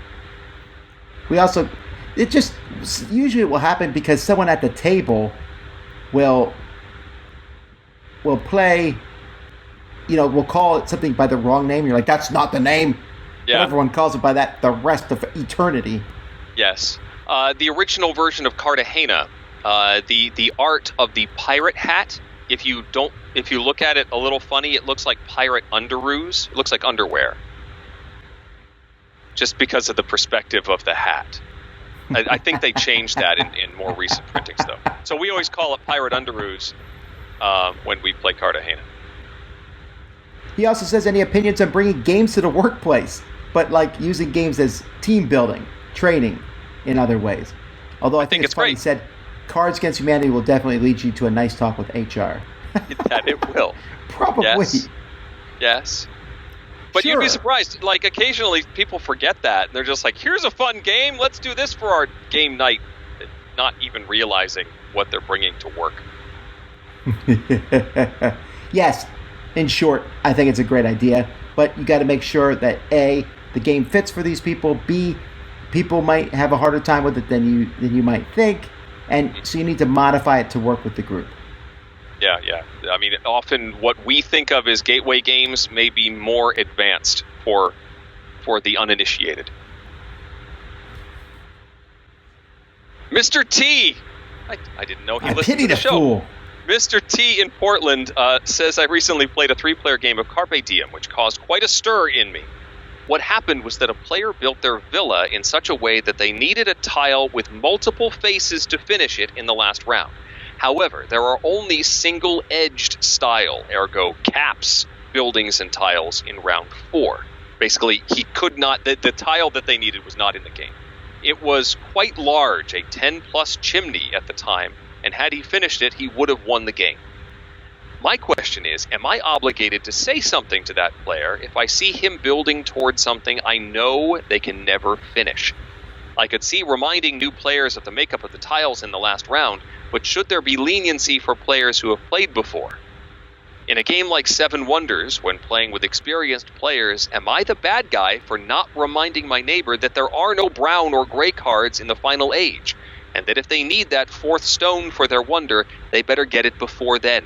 It just usually will happen because someone at the table will play, we'll call it something by the wrong name. You're like, that's not the name. Yeah. But everyone calls it by that the rest of eternity. Yes. The original version of Cartagena, the art of the pirate hat, if you look at it a little funny, it looks like pirate underoos. It looks like underwear. Just because of the perspective of the hat. I think they changed that in more recent printings, though. So we always call it pirate underoos when we play Cartagena. He also says, any opinions on bringing games to the workplace, but like using games as team building, training, in other ways. Although I think it's funny, he said, Cards Against Humanity will definitely lead you to a nice talk with HR. That it will. Probably. Yes. But You'd be surprised. Like, occasionally people forget that. And they're just like, here's a fun game. Let's do this for our game night. Not even realizing what they're bringing to work. Yes. In short, I think it's a great idea. But you got to make sure that A, the game fits for these people. B, people might have a harder time with it than you might think. And so you need to modify it to work with the group. Yeah. I mean, often what we think of as gateway games may be more advanced for the uninitiated. Mr. T! I didn't know he listened to the show. Fool. Mr. T in Portland says, I recently played a 3-player game of Carpe Diem, which caused quite a stir in me. What happened was that a player built their villa in such a way that they needed a tile with multiple faces to finish it in the last round. However, there are only single-edged style, ergo caps, buildings and tiles in round 4. Basically, he could not, the tile that they needed was not in the game. It was quite large, a 10-plus chimney at the time, and had he finished it, he would have won the game. My question is, am I obligated to say something to that player if I see him building towards something I know they can never finish? I could see reminding new players of the makeup of the tiles in the last round, but should there be leniency for players who have played before? In a game like Seven Wonders, when playing with experienced players, am I the bad guy for not reminding my neighbor that there are no brown or gray cards in the final age, and that if they need that 4th stone for their wonder, they better get it before then?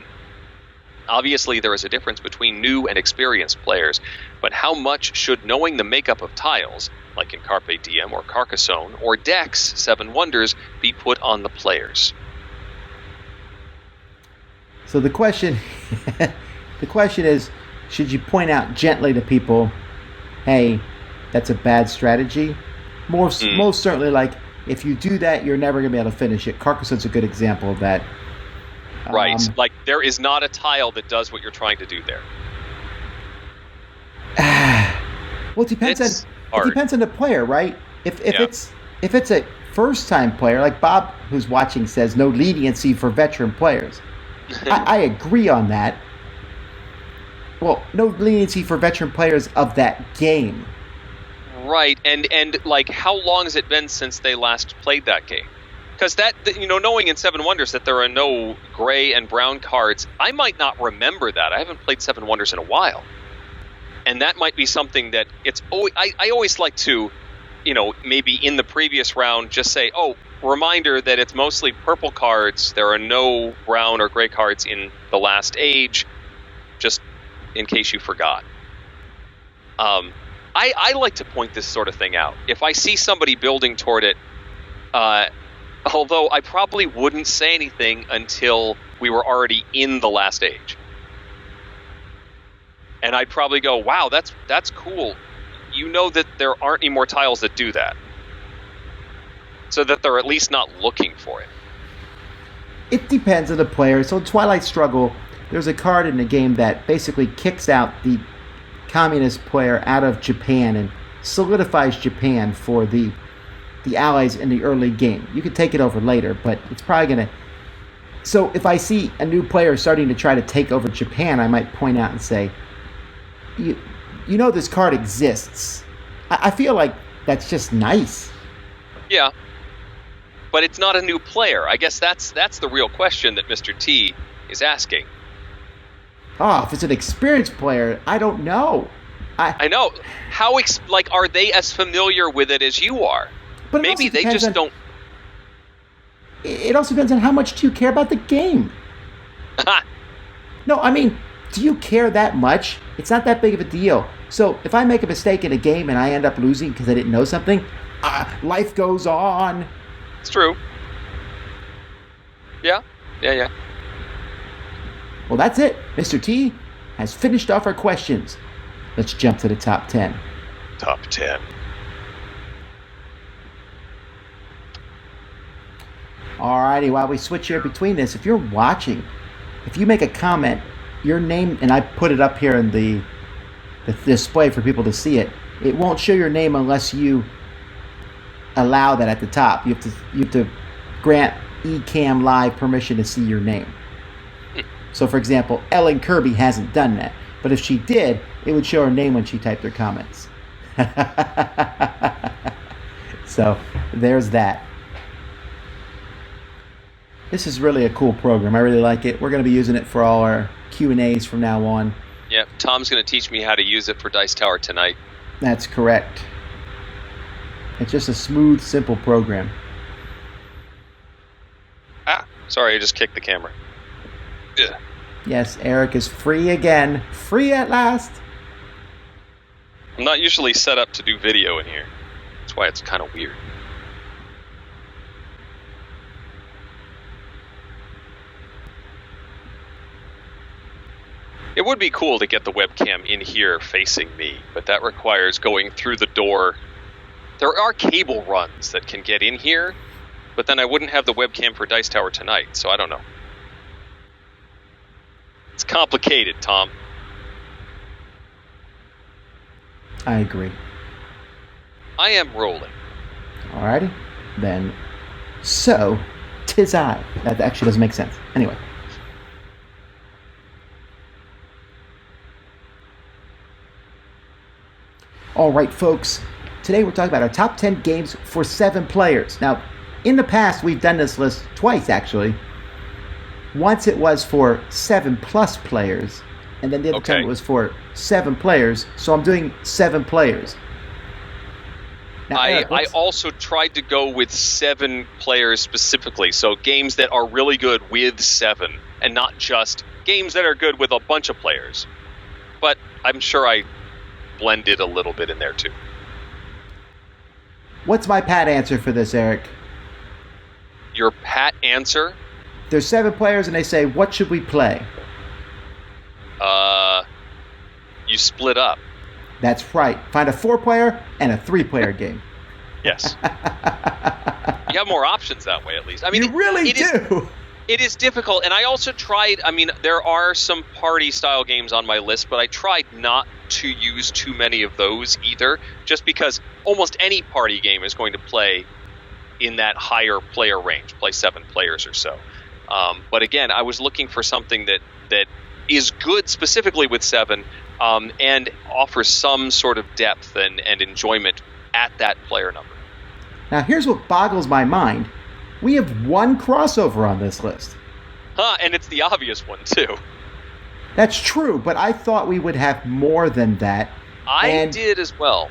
Obviously, there is a difference between new and experienced players, but how much should knowing the makeup of tiles, like in Carpe Diem or Carcassonne, or decks, Seven Wonders, be put on the players? So the question is, should you point out gently to people, hey, that's a bad strategy? Most certainly, like, if you do that, you're never going to be able to finish it. Carcassonne's a good example of that. Right. Like, there is not a tile that does what you're trying to do there. Well, it depends on the player, right? If it's a first-time player, like Bob, who's watching, says no leniency for veteran players. I agree on that. Well, no leniency for veteran players of that game. Right, and like, how long has it been since they last played that game? Because that, knowing in Seven Wonders that there are no gray and brown cards, I might not remember that. I haven't played Seven Wonders in a while. And that might be something that I always like to, maybe in the previous round, just say, reminder that it's mostly purple cards. There are no brown or gray cards in the last age, just in case you forgot. I like to point this sort of thing out. If I see somebody building toward it, although I probably wouldn't say anything until we were already in the last age. And I'd probably go, wow, that's cool. You know that there aren't any more tiles that do that. So that they're at least not looking for it. It depends on the player. So in Twilight Struggle, there's a card in the game that basically kicks out the communist player out of Japan and solidifies Japan for the allies in the early game. You can take it over later, but it's probably going to... So if I see a new player starting to try to take over Japan, I might point out and say, you know this card exists. I feel like that's just nice. Yeah. But it's not a new player. I guess that's the real question that Mr. T is asking. Oh, if it's an experienced player, I don't know. I know. How are they as familiar with it as you are? But maybe they just don't. It also depends on how much do you care about the game. No, I mean, do you care that much? It's not that big of a deal. So if I make a mistake in a game and I end up losing because I didn't know something, life goes on. It's true. Yeah. Well, that's it. Mr. T has finished off our questions. Let's jump to the top 10. Top 10. Alrighty, while we switch here between this, if you're watching, if you make a comment, your name, and I put it up here in the display for people to see it, it won't show your name unless you allow that at the top. You have to grant Ecamm Live permission to see your name. So, for example, Ellen Kirby hasn't done that. But if she did, it would show her name when she typed her comments. So, there's that. This is really a cool program. I really like it. We're going to be using it for all our Q&As from now on. Yeah, Tom's going to teach me how to use it for Dice Tower tonight. That's correct. It's just a smooth, simple program. Sorry, I just kicked the camera. Ugh. Yes, Eric is free again. Free at last. I'm not usually set up to do video in here. That's why it's kind of weird. It would be cool to get the webcam in here facing me, but that requires going through the door. There are cable runs that can get in here, but then I wouldn't have the webcam for Dice Tower tonight, so I don't know. It's complicated, Tom. I agree. I am rolling. Alrighty. Then, so, 'tis I. That actually doesn't make sense. Anyway. Alright, folks. Today we're talking about our top 10 games for 7 players. Now, in the past, we've done this list twice, actually. Once it was for 7+ players, and then the other time it was for 7 players. So I'm doing 7 players. Now, Eric, I also tried to go with 7 players specifically, so games that are really good with 7, and not just games that are good with a bunch of players. But I'm sure I blended a little bit in there too. What's my pat answer for this, Eric? Your pat answer? There's 7 players, and they say, what should we play? You split up. That's right. Find a 4-player and a 3-player game. Yes. You have more options that way, at least. I mean, you really do. It is difficult, and I also tried, there are some party-style games on my list, but I tried not to use too many of those either, just because almost any party game is going to play in that higher player range, play 7 players or so. But again, I was looking for something that is good specifically with 7, and offers some sort of depth and enjoyment at that player number. Now, here's what boggles my mind. We have 1 crossover on this list. And it's the obvious one, too. That's true, but I thought we would have more than that. I did as well.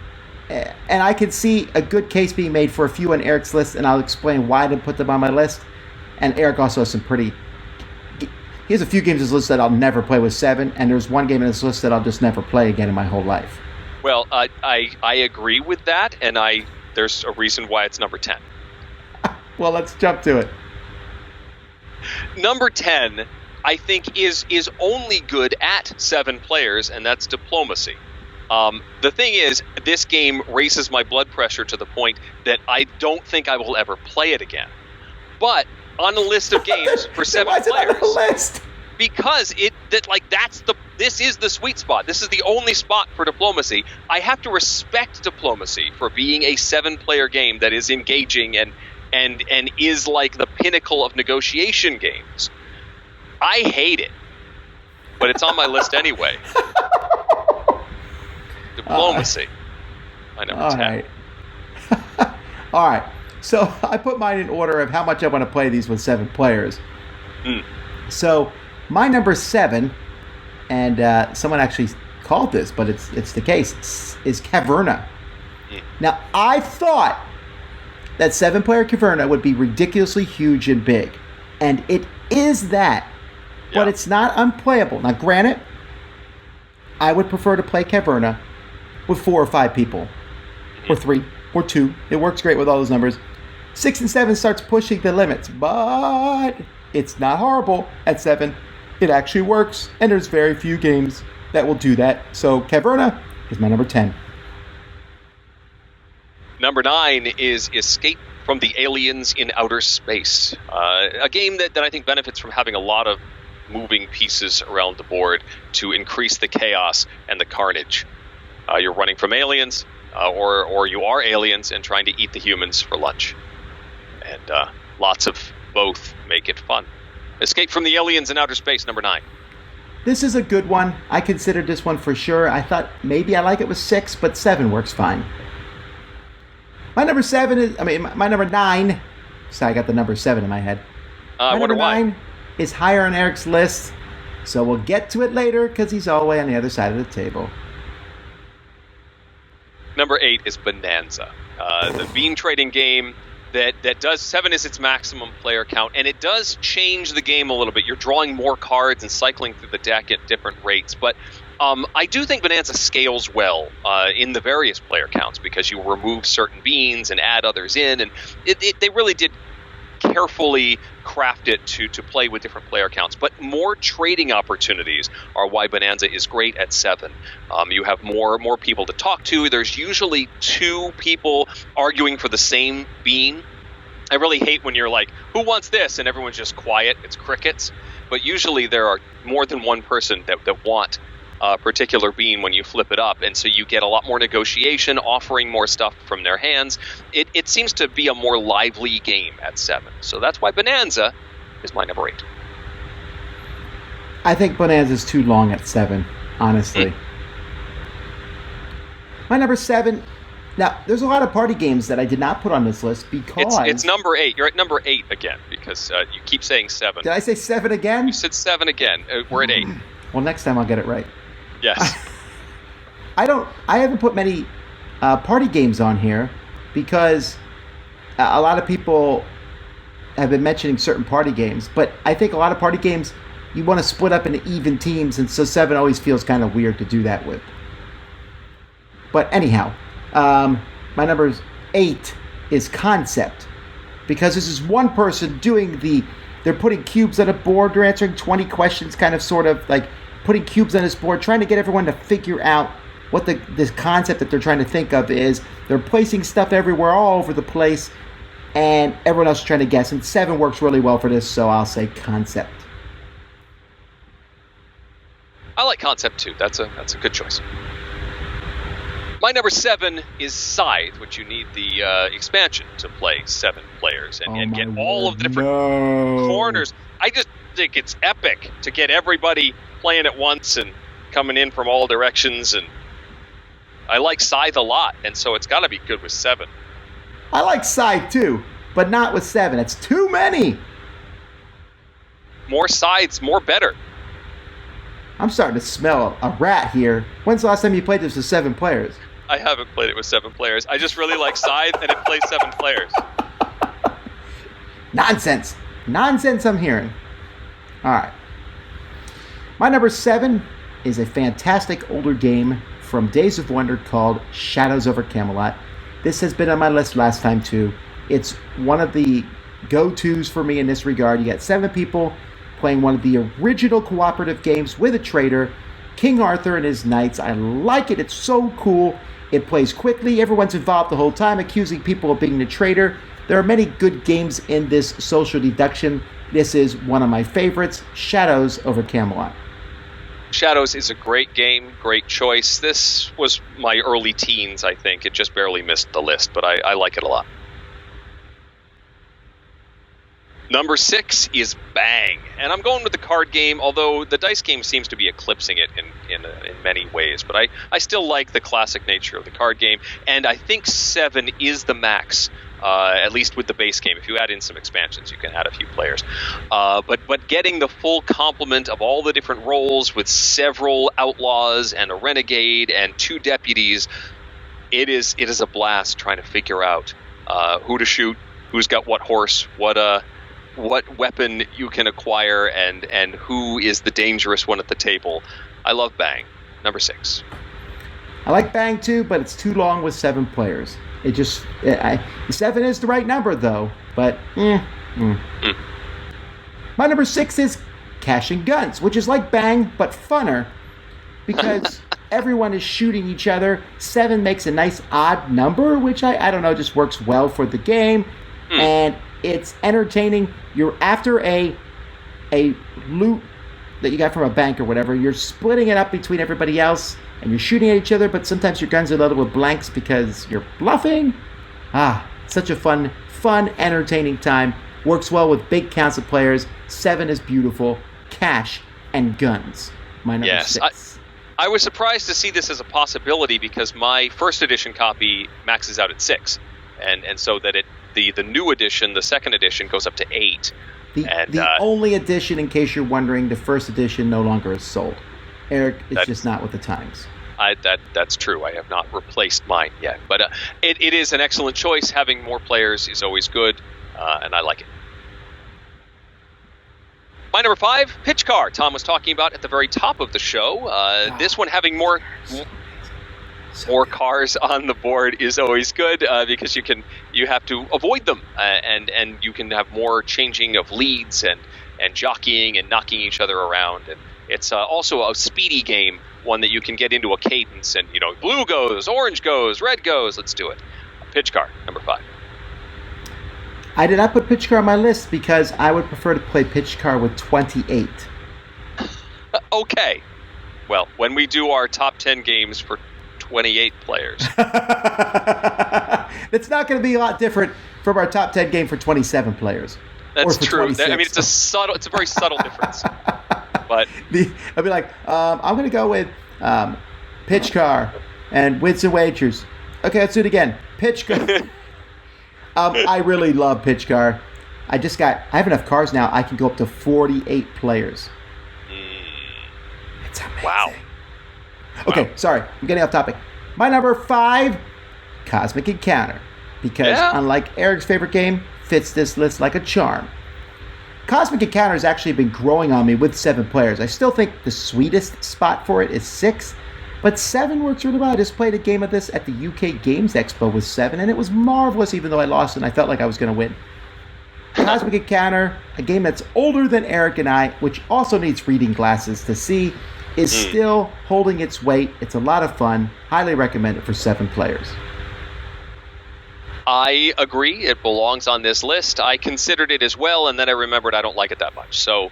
And I can see a good case being made for a few on Eric's list, and I'll explain why I didn't put them on my list. And Eric also has some pretty... He has a few games on his list that I'll never play with 7, and there's 1 game on his list that I'll just never play again in my whole life. Well, I agree with that, and there's a reason why it's number 10. Well, let's jump to it. Number 10 I think is only good at 7 players, and that's diplomacy. The thing is, this game raises my blood pressure to the point that I don't think I will ever play it again. But on a list of games for 7 Why is players, it on the list? because this is the sweet spot. This is the only spot for diplomacy. I have to respect diplomacy for being a 7-player game that is engaging and is like the pinnacle of negotiation games. I hate it, but it's on my list anyway. Diplomacy. My number 10. Right. All right. So I put mine in order of how much I want to play these with 7 players. So my number 7, and someone actually called this, but it's the case, is Kevrah. Now, I thought that 7-player Kevrah would be ridiculously huge and big, and it is that, but it's not unplayable. Now, granted, I would prefer to play Kevrah with 4 or 5 people, or 3, or 2. It works great with all those numbers. 6 and 7 starts pushing the limits, but it's not horrible at 7. It actually works, and there's very few games that will do that. So Kevrah is my number 10. Number 9 is Escape from the Aliens in Outer Space, a game that I think benefits from having a lot of moving pieces around the board to increase the chaos and the carnage. You're running from aliens, or you are aliens and trying to eat the humans for lunch. And lots of both make it fun. Escape from the Aliens in Outer Space, number 9. This is a good one. I considered this one for sure. I thought maybe I like it with 6, but 7 works fine. My number 9. So I got the number 7 in my head. My number 9 is higher on Eric's list, so we'll get to it later because he's all the way on the other side of the table. Number 8 is Bonanza, the bean trading game that does 7 is its maximum player count, and it does change the game a little bit. You're drawing more cards and cycling through the deck at different rates, but I do think Bonanza scales well in the various player counts because you remove certain beans and add others in, and they really did carefully craft it to play with different player counts. But more trading opportunities are why Bonanza is great at 7. You have more people to talk to. There's usually 2 people arguing for the same bean. I really hate when you're like, who wants this? And everyone's just quiet. It's crickets. But usually there are more than one person that want a particular bean when you flip it up, and so you get a lot more negotiation, offering more stuff from their hands. It seems to be a more lively game at 7, so that's why Bonanza is my number 8. I think Bonanza's too long at 7, honestly. My number 7. Now, there's a lot of party games that I did not put on this list because it's number 8. You're at number 8 again because you keep saying 7. Did I say 7 again? You said 7 again. We're at 8. Well, next time I'll get it right. Yes. I haven't put many party games on here because a lot of people have been mentioning certain party games, but I think a lot of party games you want to split up into even teams, and so 7 always feels kind of weird to do that with. But anyhow, my number 8 is Concept, because this is one person they're putting cubes on a board, they're answering 20 questions, kind of sort of like putting cubes on this board, trying to get everyone to figure out what this concept that they're trying to think of is. They're placing stuff everywhere, all over the place, and everyone else is trying to guess. And 7 works really well for this, so I'll say Concept. I like Concept too. That's a good choice. My number 7 is Scythe, which you need the expansion to play 7 players and get all of the different corners. I just think it's epic to get everybody playing at once and coming in from all directions, and I like Scythe a lot, and so it's got to be good with 7. I like Scythe too, but not with 7. It's too many. More sides, more better. I'm starting to smell a rat here. When's the last time you played this with 7 players? I haven't played it with 7 players. I just really like Scythe, and it plays 7 players. Nonsense I'm hearing. All right. My number 7 is a fantastic older game from Days of Wonder called Shadows over Camelot. This has been on my list last time too. It's one of the go-tos for me in this regard. You got 7 people playing one of the original cooperative games with a traitor, King Arthur and his Knights. I like it. It's so cool. It plays quickly. Everyone's involved the whole time, accusing people of being the traitor. There are many good games in this social deduction. This is one of my favorites, Shadows over Camelot. Shadows is a great game, great choice. This was my early teens, I think. It just barely missed the list, but I like it a lot. Number 6 is Bang, and I'm going with the card game, although the dice game seems to be eclipsing it in many ways. But I still like the classic nature of the card game, and I think 7 is the max. At least with the base game. If you add in some expansions, you can add a few players. But getting the full complement of all the different roles with several outlaws and a renegade and 2 deputies, it is a blast trying to figure out who to shoot, who's got what horse, what weapon you can acquire, and who is the dangerous one at the table. I love Bang. Number 6. I like Bang too, but it's too long with 7 players. 7 is the right number, though. But, My number 6 is Cash and Guns, which is like Bang, but funner. Because everyone is shooting each other. 7 makes a nice odd number, which I don't know, just works well for the game. And it's entertaining. You're after a loot that you got from a bank or whatever. You're splitting it up between everybody else. And you're shooting at each other, but sometimes your guns are loaded with blanks because you're bluffing. Such a fun, entertaining time. Works well with big counts of players. 7 is beautiful. Cash and Guns. My number 6. I was surprised to see this as a possibility because my first edition copy maxes out at 6. And so that the new edition, the second edition, goes up to 8. The only edition, in case you're wondering, the first edition no longer is sold. Eric, it's just not with the times. That's true. I have not replaced mine yet. But it is an excellent choice. Having more players is always good, and I like it. My number 5, Pitch Car. Tom was talking about at the very top of the show. This one having more cars on the board is always good because you have to avoid them, and you can have more changing of leads and jockeying and knocking each other around. And it's also a speedy game, one that you can get into a cadence and, blue goes, orange goes, red goes. Let's do it. Pitch Car, number 5. I did not put Pitch Car on my list because I would prefer to play Pitch Car with 28. Okay. Well, when we do our top 10 games for 28 players. It's not going to be a lot different from our top 10 game for 27 players. That's true. I mean, it's a very subtle difference. But I'd be like, I'm going to go with Pitch Car and Wits and Wagers. Okay, let's do it again. Pitch Car. I really love Pitch Car. I have enough cars now. I can go up to 48 players. It's amazing. Wow. Okay, sorry. I'm getting off topic. My number 5, Cosmic Encounter. Because unlike Eric's favorite game, fits this list like a charm. Cosmic Encounter has actually been growing on me with 7 players. I still think the sweetest spot for it is 6, but 7 works really well. I just played a game of this at the UK Games Expo with 7, and it was marvelous even though I lost and I felt like I was going to win. Cosmic Encounter, a game that's older than Eric and I, which also needs reading glasses to see, is still holding its weight. It's a lot of fun. Highly recommend it for 7 players. I agree. It belongs on this list. I considered it as well, and then I remembered I don't like it that much. So,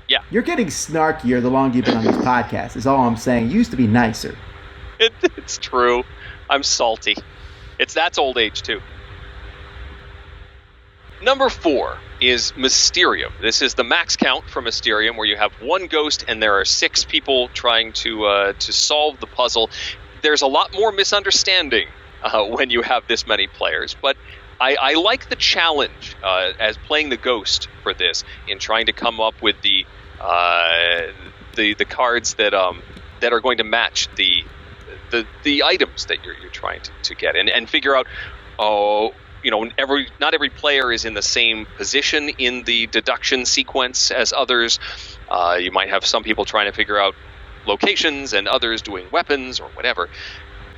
yeah. You're getting snarkier the longer you've been on this podcast, is all I'm saying. You used to be nicer. It's true. I'm salty. That's old age, too. Number 4 is Mysterium. This is the max count for Mysterium, where you have 1 ghost and there are 6 people trying to solve the puzzle. There's a lot more misunderstanding when you have this many players, but I like the challenge as playing the ghost for this in trying to come up with the cards that are going to match the items that you're trying to get and figure out. Not every player is in the same position in the deduction sequence as others. You might have some people trying to figure out locations and others doing weapons or whatever.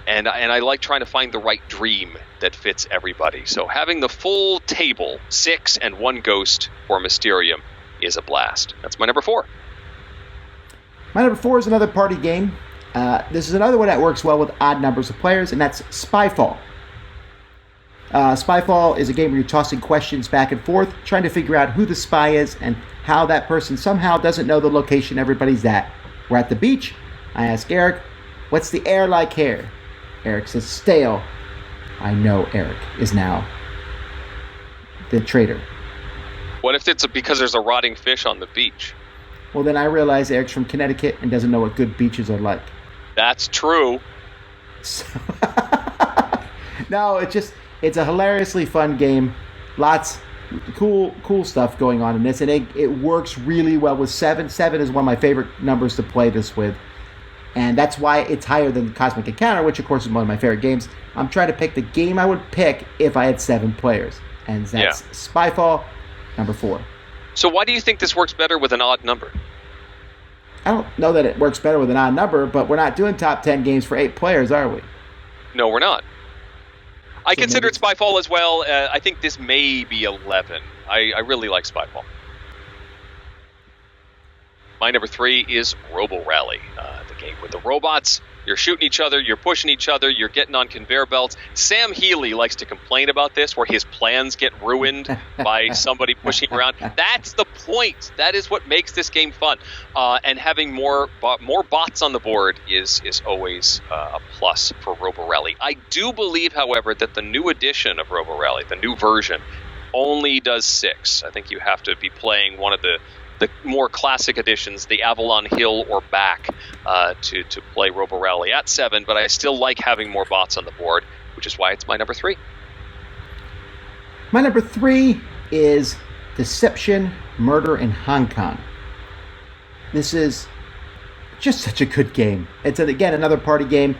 And I like trying to find the right dream that fits everybody. So having the full table, 6 and 1 ghost for Mysterium, is a blast. That's my number 4. My number 4 is another party game. This is another one that works well with odd numbers of players, and that's Spyfall. Spyfall is a game where you're tossing questions back and forth, trying to figure out who the spy is and how that person somehow doesn't know the location everybody's at. We're at the beach. I ask Eric, "What's the air like here?" Eric says, "Stale." I know Eric is now the traitor. What if it's because there's a rotting fish on the beach? Well, then I realize Eric's from Connecticut and doesn't know what good beaches are like. That's true. So no, it's a hilariously fun game. Lots cool stuff going on in this, and it works really well with 7. 7 is one of my favorite numbers to play this with, and that's why it's higher than Cosmic Encounter, which of course is one of my favorite games. I'm trying to pick the game I would pick if I had 7 players, and that's Spyfall, number 4. So why do you think this works better with an odd number? I don't know that it works better with an odd number, but we're not doing top 10 games for 8 players, are we? No, we're not. I So considered maybe- Spyfall as well. I think this may be 11. I really like Spyfall. My number 3 is Robo Rally, the game with the robots. You're shooting each other, you're pushing each other, you're getting on conveyor belts. Sam Healy likes to complain about this, where his plans get ruined by somebody pushing around. That's the point. That is what makes this game fun. And having more bots on the board is always a plus for Robo Rally. I do believe, however, that the new edition of Robo Rally, the new version, only does 6. I think you have to be playing one of the more classic editions, the Avalon Hill or back, to play Robo Rally at 7, but I still like having more bots on the board, which is why it's my number 3. My number 3 is Deception, Murder in Hong Kong. This is just such a good game. It's, again, another party game,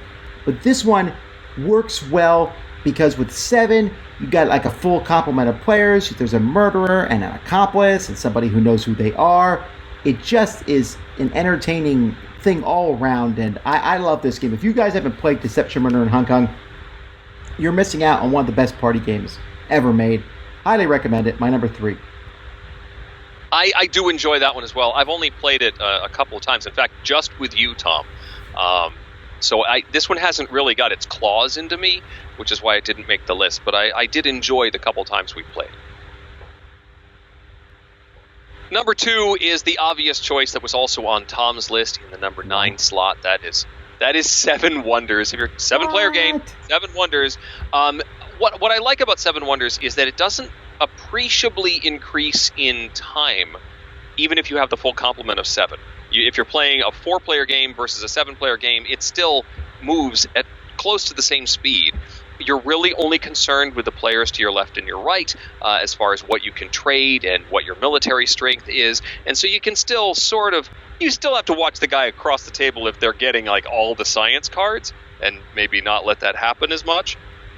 but this one works well because with 7, you got like a full complement of players. There's a murderer and an accomplice and somebody who knows who they are. It just is an entertaining thing all around, and I love this game. If you guys haven't played Deception, Murder in Hong Kong, you're missing out on one of the best party games ever made. Highly recommend it. My number 3. I do enjoy that one as well. I've only played it a couple of times. In fact, just with you, Tom. So this one hasn't really got its claws into me, which is why it didn't make the list. But I did enjoy the couple times we played. Number 2 is the obvious choice that was also on Tom's list in the number 9 slot. That is Seven Wonders. If you're a 7-player game, 7 Wonders. What I like about 7 Wonders is that it doesn't appreciably increase in time, even if you have the full complement of 7. If you're playing a 4-player game versus a 7-player game, it still moves at close to the same speed. You're really only concerned with the players to your left and your right as far as what you can trade and what your military strength is. And so you can still you still have to watch the guy across the table if they're getting like all the science cards and maybe not let that happen as much.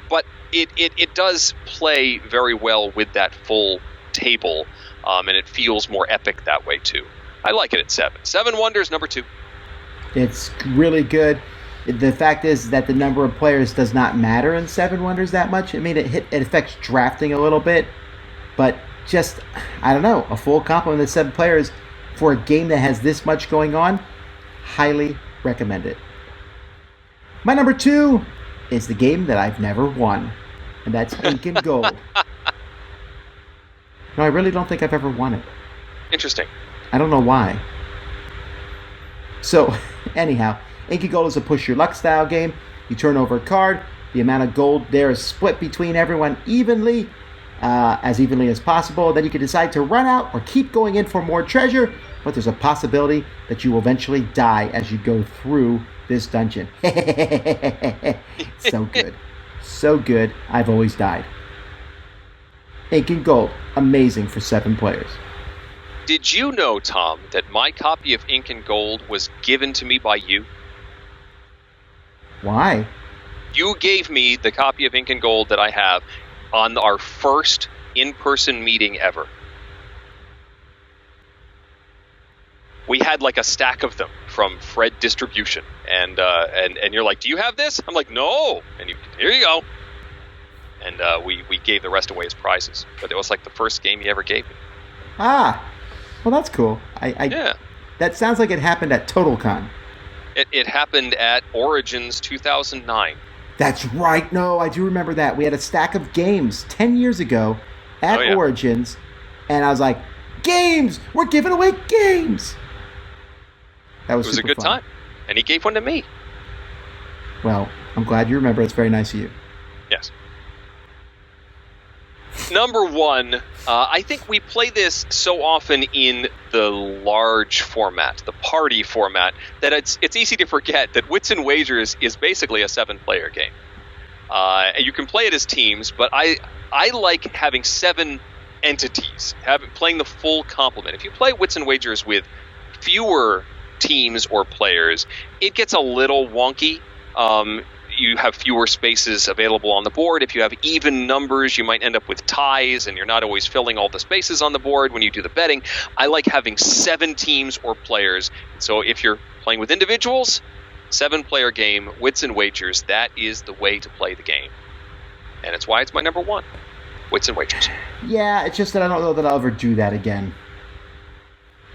But it does play very well with that full table, and it feels more epic that way too. I like it at 7. 7 Wonders, number 2. It's really good. The fact is that the number of players does not matter in 7 Wonders that much. I mean, it affects drafting a little bit, but just, I don't know, a full complement of 7 players for a game that has this much going on, highly recommend it. My number 2 is the game that I've never won, and that's Ink and Gold. No, I really don't think I've ever won it. Interesting. I don't know why. So, anyhow, Ink and Gold is a push your luck style game. You turn over a card. The amount of gold there is split between everyone evenly as possible. Then you can decide to run out or keep going in for more treasure, but there's a possibility that you will eventually die as you go through this dungeon. So good. So good. I've always died. Ink and Gold, amazing for 7 players. Did you know, Tom, that my copy of Ink and Gold was given to me by you? Why? You gave me the copy of Ink and Gold that I have on our first in-person meeting ever. We had like a stack of them from Fred Distribution, and you're like, "Do you have this?" I'm like, "No," and here you go. And we gave the rest away as prizes, but it was like the first game you ever gave me. Ah, Well, that's cool. Yeah. That sounds like it happened at TotalCon. It happened at Origins 2009. That's right. No, I do remember that. We had a stack of games 10 years ago at Origins, and I was like, games! We're giving away games! That was a good fun. time. And he gave one to me. Well, I'm glad you remember. It's very nice of you. Yes. Number 1, I think we play this so often in the large format, the party format, that it's easy to forget that Wits and Wagers is basically a 7-player game. And you can play it as teams, but I like having 7 entities, playing the full complement. If you play Wits and Wagers with fewer teams or players, it gets a little wonky. You have fewer spaces available on the board. If you have even numbers, you might end up with ties, and you're not always filling all the spaces on the board when you do the betting. I like having 7 teams or players. So if you're playing with individuals, 7-player game, Wits and Wagers, that is the way to play the game. And it's why it's my number 1, Wits and Wagers. Yeah, it's just that I don't know that I'll ever do that again.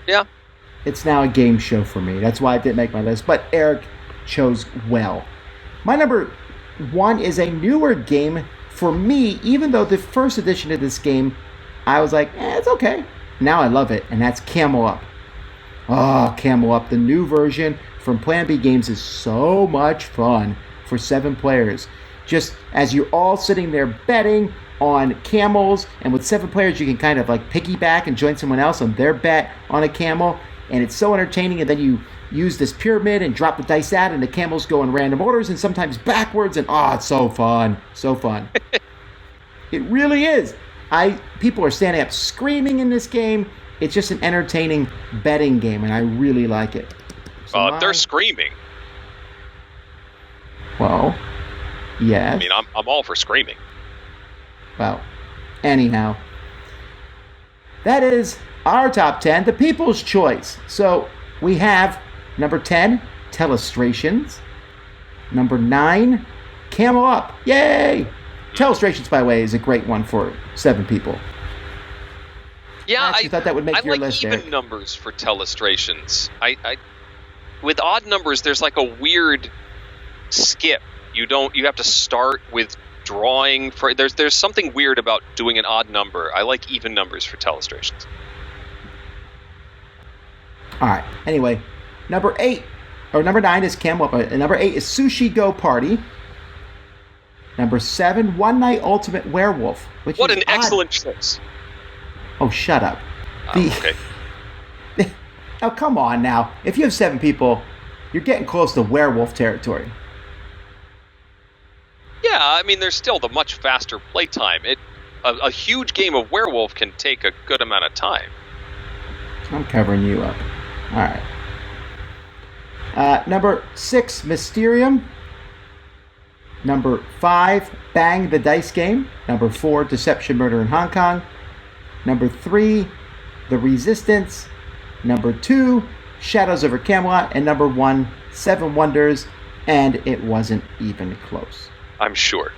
Yeah. It's now a game show for me. That's why I didn't make my list. But Eric chose well. My number 1 is a newer game for me, even though the first edition of this game, I was like, it's okay. Now I love it, and that's Camelot. Oh, Camelot, the new version from Plan B Games is so much fun for 7 players. Just as you're all sitting there betting on camels, and with 7 players you can kind of like piggyback and join someone else on their bet on a camel, and it's so entertaining, and then you use this pyramid and drop the dice out, and the camels go in random orders and sometimes backwards, and it's so fun. So fun. It really is. People are standing up screaming in this game. It's just an entertaining betting game, and I really like it. So they're screaming. Well, yes. I mean, I'm all for screaming. Well, anyhow, that is our top 10, the people's choice. So we have number 10, Telestrations. Number 9, Camelot. Yay! Telestrations, by the way, is a great one for 7 people. Yeah, I thought that would make your like list, even Eric. numbers for Telestrations. With odd numbers, there's like a weird skip. You have to start with drawing for. There's something weird about doing an odd number. I like even numbers for Telestrations. All right. Anyway, number 9 is Camelot. Number 8 is Sushi Go Party. Number 7, One Night Ultimate Werewolf. What an excellent choice. Oh, shut up. Okay. Now, come on now. If you have 7 people, you're getting close to werewolf territory. Yeah, I mean, there's still the much faster playtime. A huge game of werewolf can take a good amount of time. I'm covering you up. All right. Number 6, Mysterium. Number 5, Bang the Dice Game. Number 4, Deception, Murder in Hong Kong. Number 3, The Resistance. Number 2, Shadows over Camelot. And number 1, Seven Wonders. And it wasn't even close. I'm sure.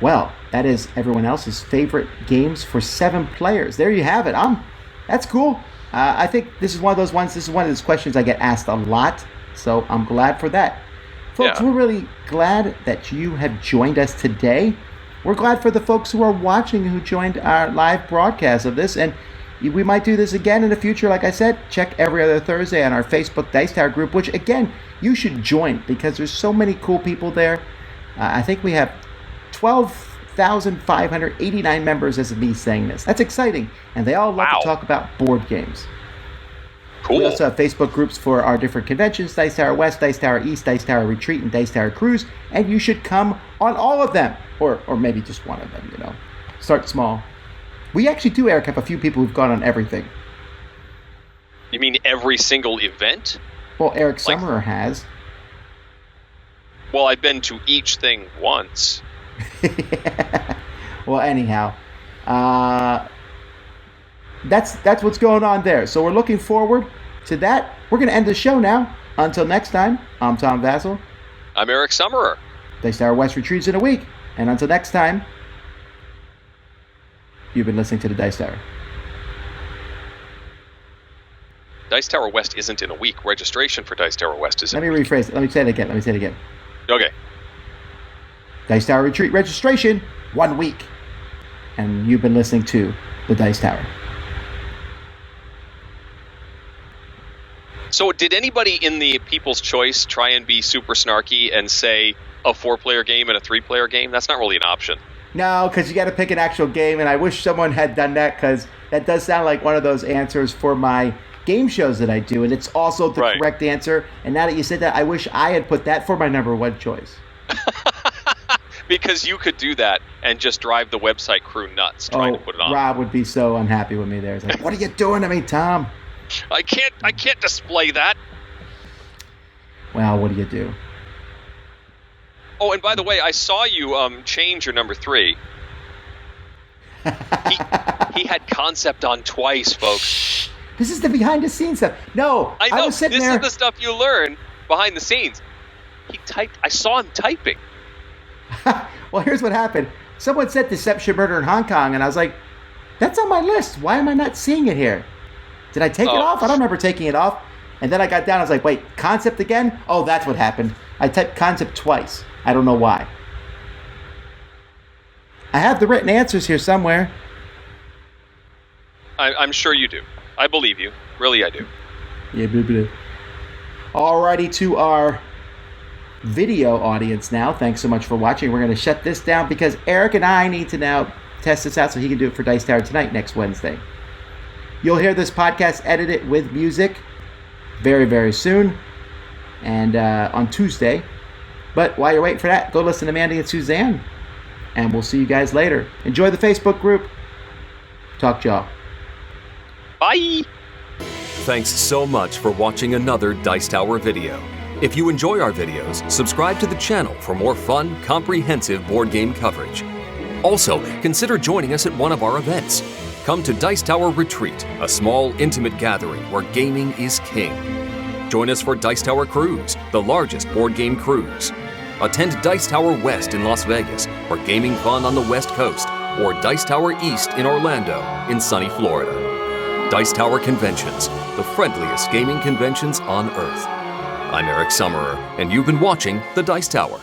Well, that is everyone else's favorite games for 7 players. There you have it. That's cool. I think this is one of those ones. This is one of those questions I get asked a lot. So I'm glad for that. Folks, We're really glad that you have joined us today. We're glad for the folks who are watching who joined our live broadcast of this. And we might do this again in the future. Like I said, check every other Thursday on our Facebook Dice Tower group, which, again, you should join because there's so many cool people there. I think we have 12,589 members as of me saying this. That's exciting. And they all love to talk about board games. Cool. We also have Facebook groups for our different conventions, Dice Tower West, Dice Tower East, Dice Tower Retreat, and Dice Tower Cruise. And you should come on all of them. Or maybe just one of them, Start small. We actually do, Eric, have a few people who've gone on everything. You mean every single event? Well, Eric Summerer has. Well, I've been to each thing once. Well, anyhow, that's what's going on there. So we're looking forward to that. We're going to end the show now. Until next time, I'm Tom Vassell. I'm Eric Summerer. Dice Tower West retreats in a week. And until next time, you've been listening to the Dice Tower. Dice Tower West isn't in a week. Registration for Dice Tower West is in Let me rephrase it. Let me say it again. Okay. Dice Tower Retreat registration, 1 week. And you've been listening to the Dice Tower. So did anybody in the People's Choice try and be super snarky and say a 4-player game and a 3-player game? That's not really an option. No, because you got to pick an actual game, and I wish someone had done that, because that does sound like one of those answers for my game shows that I do, and it's also the correct answer. And now that you said that, I wish I had put that for my number 1 choice. Because you could do that and just drive the website crew nuts trying to put it on. Rob would be so unhappy with me there. He's like, what are you doing to me, Tom? I can't display that. Well, what do you do? Oh, and by the way, I saw you change your number 3. He had concept on twice, folks. This is the behind the scenes stuff. No, I know. was sitting This there. is the stuff you learn behind the scenes. I saw him typing. Well, here's what happened. Someone said Deception Murder in Hong Kong, and I was like, that's on my list. Why am I not seeing it here? Did I take it off? I don't remember taking it off. And then I got down. I was like, wait, concept again? Oh, that's what happened. I typed concept twice. I don't know why. I have the written answers here somewhere. I'm sure you do. I believe you. Really, I do. Yeah, blah. Alrighty, to our video audience now. Thanks so much for watching. We're going to shut this down because Eric and I need to now test this out so he can do it for Dice Tower tonight next Wednesday. You'll hear this podcast edited with music very, very soon and on Tuesday. But while you're waiting for that, go listen to Mandy and Suzanne. And we'll see you guys later. Enjoy the Facebook group. Talk to y'all. Bye! Thanks so much for watching another Dice Tower video. If you enjoy our videos, subscribe to the channel for more fun, comprehensive board game coverage. Also, consider joining us at one of our events. Come to Dice Tower Retreat, a small, intimate gathering where gaming is king. Join us for Dice Tower Cruise, the largest board game cruise. Attend Dice Tower West in Las Vegas for gaming fun on the West Coast, or Dice Tower East in Orlando in sunny Florida. Dice Tower Conventions, the friendliest gaming conventions on Earth. I'm Eric Summerer, and you've been watching The Dice Tower.